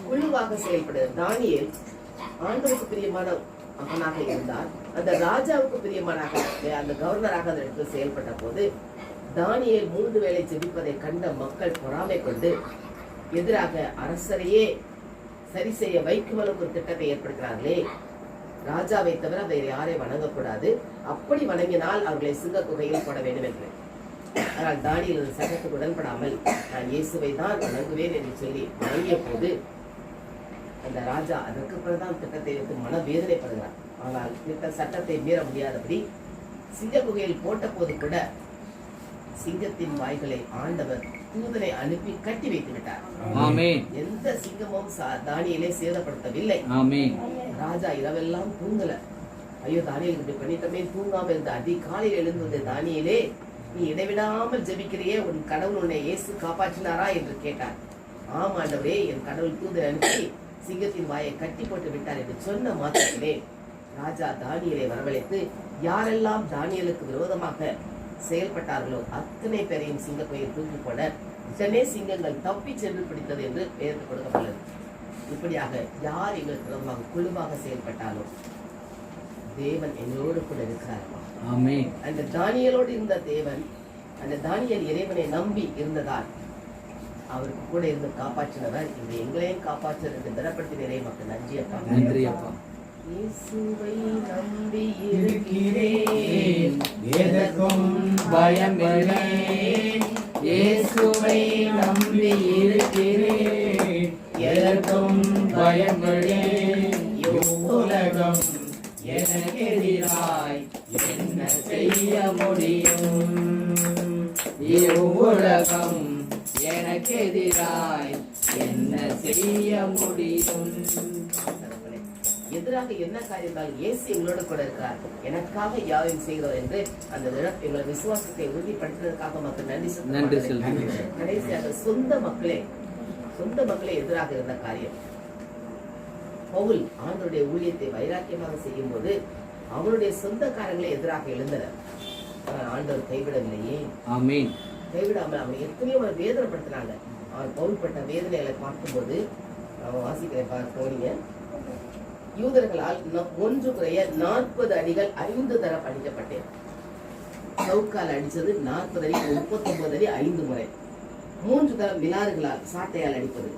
குழுவாக செயல்படுற தானியேல் ஆண்டவருக்கு பிரியமான மகனாக இருந்தார். அந்த ராஜாவுக்கு பிரியமானாக அந்த கவர்னராக அந்த இடத்துல செயல்பட்ட போது தானியேல் 3 வேளை ஜெபிப்பதை கண்ட மக்கள் பொறாமை கொண்டு எதிராக அரசரையே சரி செய்ய வைக்கும் அளவுக்கு ஒரு திட்டத்தை ஏற்படுத்துகிறார்களே. ராஜாவை தவிர வேறு யாரை வணங்கக்கூடாது, அப்படி வணங்கினால் அவர்களை சிங்க குகையில் போட வேண்டும் என்று. ஆனால் தானியேல் அந்த சட்டத்துக்கு உடன்படாமல் நான் இயேசுவை தான் வணங்குவேன் என்று சொல்லி வணங்கிய போது அந்த ராஜா அதற்கு பிறகுதான் திட்டத்தை எடுத்து மனவேதனைப்படுகிறார். ஆனால் இந்த சட்டத்தை மீற முடியாதபடி சிங்க குகையில் போட்ட போது கூட சிங்கத்தின் வாய்களை ஆண்டவர் தூதனை அனுப்பி கட்டி வைத்து விட்டார். எந்த சிங்கமும் தானியேலை சேதப்படுத்தவில்லை. ராஜா இரவெல்லாம் தூங்கல. ஐயோ தானியேல் இப்படி பண்ணிட்டமே, தூங்காம இருந்த அதிகாலையில் எழுந்தது தானியேலே, நீ இடைவிடாமல் ஜெபிக்கிறியே, உன் கடவுள் உன்னை இயேசு காப்பாற்றினாரா என்று கேட்டார். ஆம் ஆண்டவரே, என் கடவுள் தூதரை அனுப்பி சிங்கத்தின் வாயை கட்டி போட்டு விட்டார் என்று சொன்ன மாத்திரத்திலே ராஜா தானியேலை வரவழைத்து யாரெல்லாம் தானியேலுக்கு விரோதமாக செயல்பட்டார்களோ அத்தனை பேரையும் சிங்கக்குகையில் தூக்கி போட இத்தனை சிங்கங்கள் தப்பி சென்று பிடித்தது என்று பெயர் கொடுக்கப்பட்டது. இப்படியாக யார் எங்களுக்கு விரோதமாக குழுவாக செயல்பட்டாலும் தேவன் எங்களோடு கூட இருக்கிறார். அந்த தானியேலோடு இருந்த தேவன், அந்த தானியேல் இறைவனை நம்பி இருந்ததால் அவருக்கு கூட இருந்து காப்பாற்றினவர் இந்த எங்களையும் காப்பாற்ற திடப்படுத்தின இறை மக்கள் நன்றி அப்பா.
நன்றி அப்பா.
இயேசுவை நம்பி இருக்கிறேன்,
எதற்கும் பயமில்லை. இயேசுவை நம்பி இருக்கிறேன், எதற்கும் பயமில்லை. உலகம் எனக்கு எதிராய் என்ன செய்ய முடியும்? உலகம் எனக்கு எதிராய் என்ன செய்ய முடியும்?
எதிராக என்ன காரியம் இயேசு எங்களோட கூட இருக்கிறார், எனக்காக யாவையும் செய்கிறோம் என்று அந்த எங்களை விசுவாசத்தை உறுதிப்படுத்துவதற்காக மக்கள் நன்றி சொல்லுங்கள். கடைசியாக சொந்த மக்களே எதிராக இருந்த காரியம். பவுல் ஆண்டவருடைய ஊழியத்தை வைராக்கியமாக செய்யும் போது அவருடைய சொந்தக்காரங்களே எதிராக எழுந்தனர். ஆண்டவர் கைவிடவில்லையே. கைவிடாமல் அவனை எத்தனையோ வேதனைப்படுத்தினாங்க. அவர் பவுல் பட்ட வேதனைகளை பார்க்கும்போது அவன் வாசிக்கிறேன் கவனிங்க. யூதர்களால் 1 குறைய 40 அடிகள் 5 தரம் அடிக்கப்பட்டேன். சவுக்கால் அடிச்சது 40 அடி, 39 அடி 5 முறை. 3 தரம் விலாறுகளால் சாட்டையால் அடிப்பது.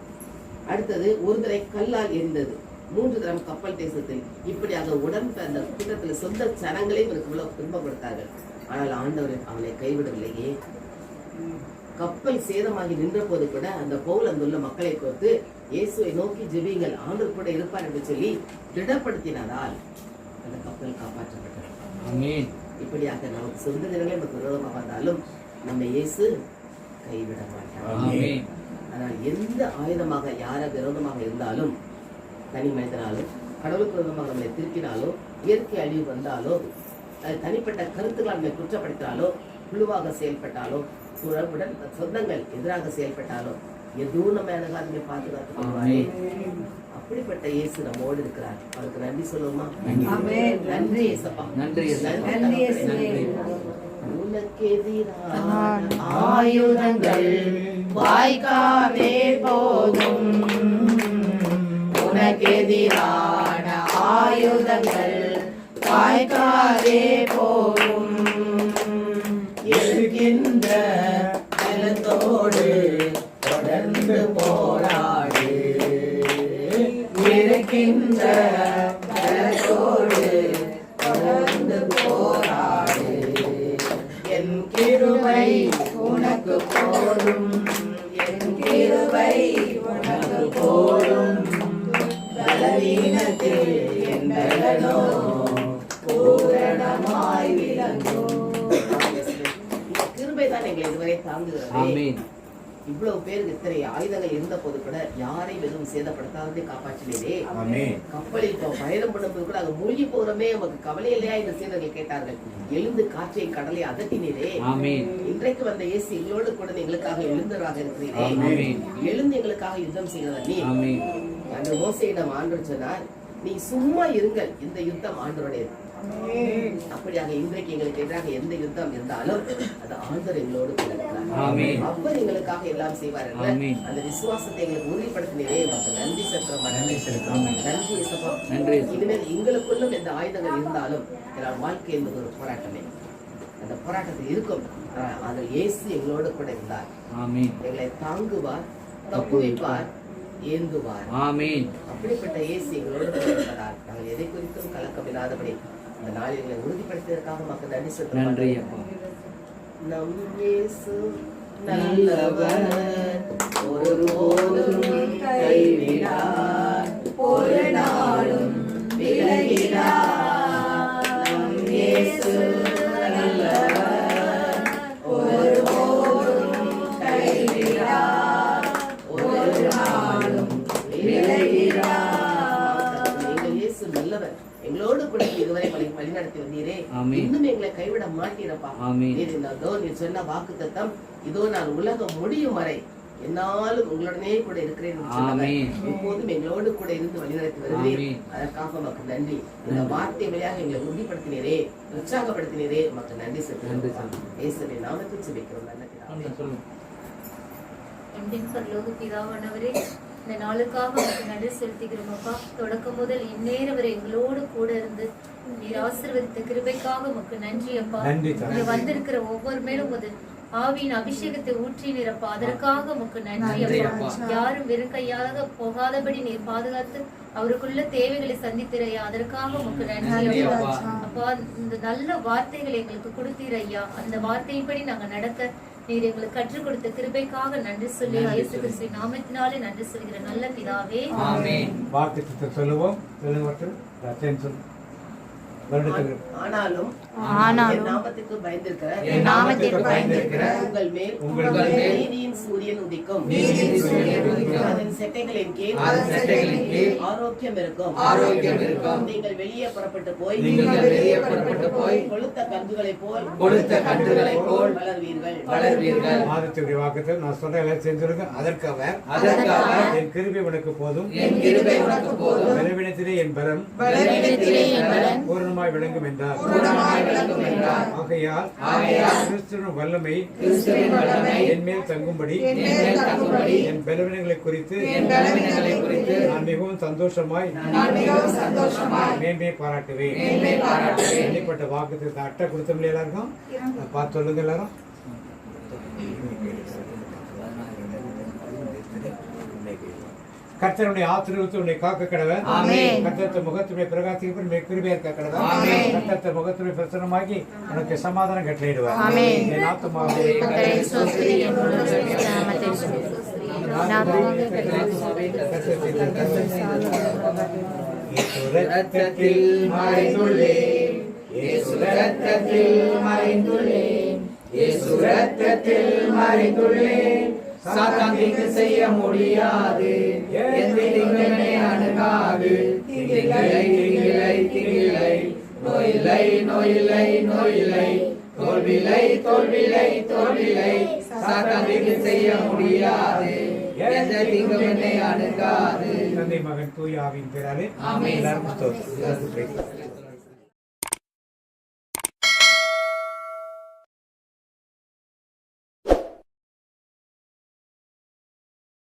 அடுத்தது 1 தடவை கல்லால் எரிந்தது. 3 தரம் கப்பல் தேசத்தில். இப்படியாக உடம்பு அந்த கூட்டத்தில் சொந்த சனங்களையும் இவ்வளவு துன்பப்படுத்தார்கள். ஆனால் ஆண்டவர் அவனை கைவிடவில்லையே. கப்பல் சேதமாகி நின்ற போது கூட அந்த பவுல் அங்குள்ள மக்களை கோர்த்து இயேசுவை நோக்கி ஜெபியுங்கள், ஆண்டவர் கூட இருப்பார் என்று சொல்லி திடப்படுத்தினதால் அந்த கப்பல் காப்பாற்றப்பட்டது. இப்படியாக நமக்கு சொந்த நிலைமை நமக்கு விரோதமாக வந்தாலும் நம்ம இயேசு கைவிட மாட்டார். ஆனால் எந்த ஆயுதமாக யார விரோதமாக இருந்தாலும், தனி மனிதனாலும் கடவுளுக்கு விரோதமாக நம்மளை திருப்பினாலோ, இயற்கை அழிவு வந்தாலோ, தனிப்பட்ட கருத்துக்கள் நம்மை குற்றப்படுத்தினாலோ, குழுவாக செயல்பட்டாலோ, உறவுடன் சொந்தங்கள் எதிராக செயல்பட்டாலோ எதுவும் நம்ம அழகாதுமே பாதுகாத்து. அப்படிப்பட்ட இயேசு நம்மோடு இருக்கிறார். அவருக்கு நன்றி சொல்லுவோமா? நன்றி இயேசப்பா. உனக்கு எதிரான
ஆயுதங்கள் வாய்க்காமே போதும், உனக்கு எதிரான ஆயுதங்கள் வாய்க்காதே போதும். இருக்கின்ற பலத்தோடு தொடர்ந்து போராடு, இருக்கின்ற பலத்தோடு தொடர்ந்து போராடு. என் கிருபை உனக்கு போதும், என் கிருபை உனக்கு போதும். பலவீனத்தில் என் பலனோ பூரணமாய் விளங்கும்.
கிருபைதான் எங்களை இதுவரை தாங்குகிறது. இவ்வளவு பேருக்கு இத்தனை ஆயுதங்கள் இருந்த போது கூட யாரையும் எதுவும் சேதப்படுத்தாதே காப்பாற்றினீரே. கப்பலில் பயணம் பண்ணும்போது கூட அங்க மூழ்கி போகிறோமே நமக்கு கவலை இல்லையா என்று சீடர்கள் கேட்டார்கள். எழுந்து காற்றை கடலை அதட்டினீரே. இன்றைக்கு வந்த இயேசு எங்களோடு கூட எங்களுக்காக எழுந்தவராக இருக்கிறீரே. எழுந்து எங்களுக்காக யுத்தம் செய்கிறதா நீ. அந்த மோசையிடம் ஆண்டவர் சொன்னார், நீ சும்மா இருங்கள், இந்த யுத்தம் ஆண்டவருடையது. அப்படியாக இன்றைக்கு எங்களுக்கு எதிராக எந்த யுத்தம் இருந்தாலும் அது ஆண்டவர் எங்களோடு கூட இருக்கிறார். அவர் எங்களுக்காக எல்லாம் செய்வார்கள். அந்த விசுவாசத்தை எங்களுக்கு உறுதிப்படுத்தினே நன்றி செலுத்துறோம். நன்றி இயேசுப்பா. இனிமேல் எங்களுக்குள்ளும் எந்த ஆயுதங்கள் இருந்தாலும் எல்லாம் வாழ்க்கை என்பது ஒரு போராட்டமே. அந்த போராட்டத்தில் இருக்கும் அதில் இயேசு எங்களோடு கூட இருந்தார். எங்களை தாங்குவார், தப்புவிப்பார், ஏந்துவார். அப்படிப்பட்ட இயேசு எங்களோடு கூட இருப்பதால் நாங்கள் எதை குறித்தும் கலக்கமில்லாதபடி இந்த நாளில் எங்களை உறுதிப்படுத்தியதற்காக மக்கள் நன்றி செலுத்துகிறோம். நம் இயேசு நல்லவர், ஒருபோதும் கைவிடார், ஒரு நாளும் விலகிடார். நம் இயேசு நல்லவர், ஒருபோதும் கைவிடார், ஒரு நாளும் விலகிடார். எங்கள் இயேசு நல்லவர், எங்களோடு கூட இதுவரை வழிநடத்தி வந்தீரே, இன்னும் எங்களை கைவிட மாட்டீரப்பா. நீர் சொன்ன வாக்குத்தத்தம், இதோ நான் உலகம் முடியும் வரை என்னாலும் உங்களுடனே கூட இருக்கிறேன். எப்போதும் எங்களோடு கூட இருந்து வழிநடத்தி வருகிறேன். அதற்காக உமக்கு நன்றி. இந்த வார்த்தை வழியாக எங்களை உறுதிப்படுத்தினீரே, உற்சாகப்படுத்தினீரே, உமக்கு நன்றி செலுத்துகிறோம். இயேசுவின் நாமத்தில் ஜெபிக்கிறோம். நல்ல பிதாவே.
பரலோக பிதாவானவரே, இந்த நாளுக்காக உங்களுக்கு நன்றி செலுத்துகிறோம் அப்பா. தொடக்கம் முதல் இந்நேரம் வரை எங்களோடு கூட இருந்து நீர் ஆசீர்வதித்த கிருபைக்காக உங்களுக்கு நன்றி அப்பா. இங்க வந்திருக்கிற ஒவ்வொரு மேலும் ஒரு ஆவியின் அபிஷேகத்தை ஊற்றினீரப்பா, அதற்காக உங்களுக்கு நன்றி அப்பா. யாரும் வெறும் கையாக போகாதபடி நீர் பாதுகாத்து அவருக்குள்ள தேவைகளை சந்தித்திரையா, அதற்காக உங்களுக்கு நன்றி அப்பா. அப்பா, இந்த நல்ல வார்த்தைகளை எங்களுக்கு கொடுத்தீரையா, அந்த வார்த்தையின்படி நாங்க நடக்க நீர் எங்களுக்கு கற்றுக் கொடுத்த கிருபைக்காக நன்றி சொல்லி இயேசு கிறிஸ்துவின் நாமத்தினாலே நன்றி சொல்கிற நல்ல பிதாவே.
வார்த்தைக்கு சொல்லுவோம்.
ஆனாலும் என் நாமத்துக்கு பயந்திருக்கிற உங்கள் மேல் நீதியின் சூரியன் உதிக்கும். அதன் செட்டைகளின் கீழ் ஆரோக்கியம் இருக்கும். நீங்கள் வெளியே புறப்பட்டு போய் கொளுத்த கன்றுகளை போல் வளர்வீர்கள்.
மாதத்துடைய வாக்குத்தத்தம் நான் சொன்ன எல்லாம் செஞ்சிருங்க. அதற்காக என் கிருபை உனக்கு போதும், பலவீனத்திலே என் பலம் பூரணமாய் விளங்கும் என்றார். ஆகையால் கிறிஸ்துவின் வல்லமை என் மேல் தங்கும்படி என் பலவீனங்களை குறித்து நான் மிகவும் சந்தோஷமாய் மேன்மை பாராட்டுவேன். தனிப்பட்ட வாக்குத்தத்தத்தை அட்டை கொடுத்தோம் எல்லாருக்கும் பார்த்து சொல்லுங்க எல்லாரும். கர்த்தருடைய ஆசீர்வாதத்தை உன்னை காக்க கடவன். கர்த்தர் முகத்துடைய பிரகாசிக்க கிருபையா இருக்க கடவன். கர்த்தர் முகத்துடைய பிரசன்னமாகி உனக்கு சமாதானம் கட்டளையிடுவார். என் ஆத்துமாவே
சாத்தான் தீங்கு செய்ய முடியாது, எந்த தீங்குமே அணுகாது. தீங்கில்லை, நோயில்லை, தோல்வில்லை. சாத்தான் தீங்கு செய்ய முடியாது, எந்த தீங்குமே அணுகாது.
தந்தை மகன் தூய ஆவியின் பேராலே ஆமென்.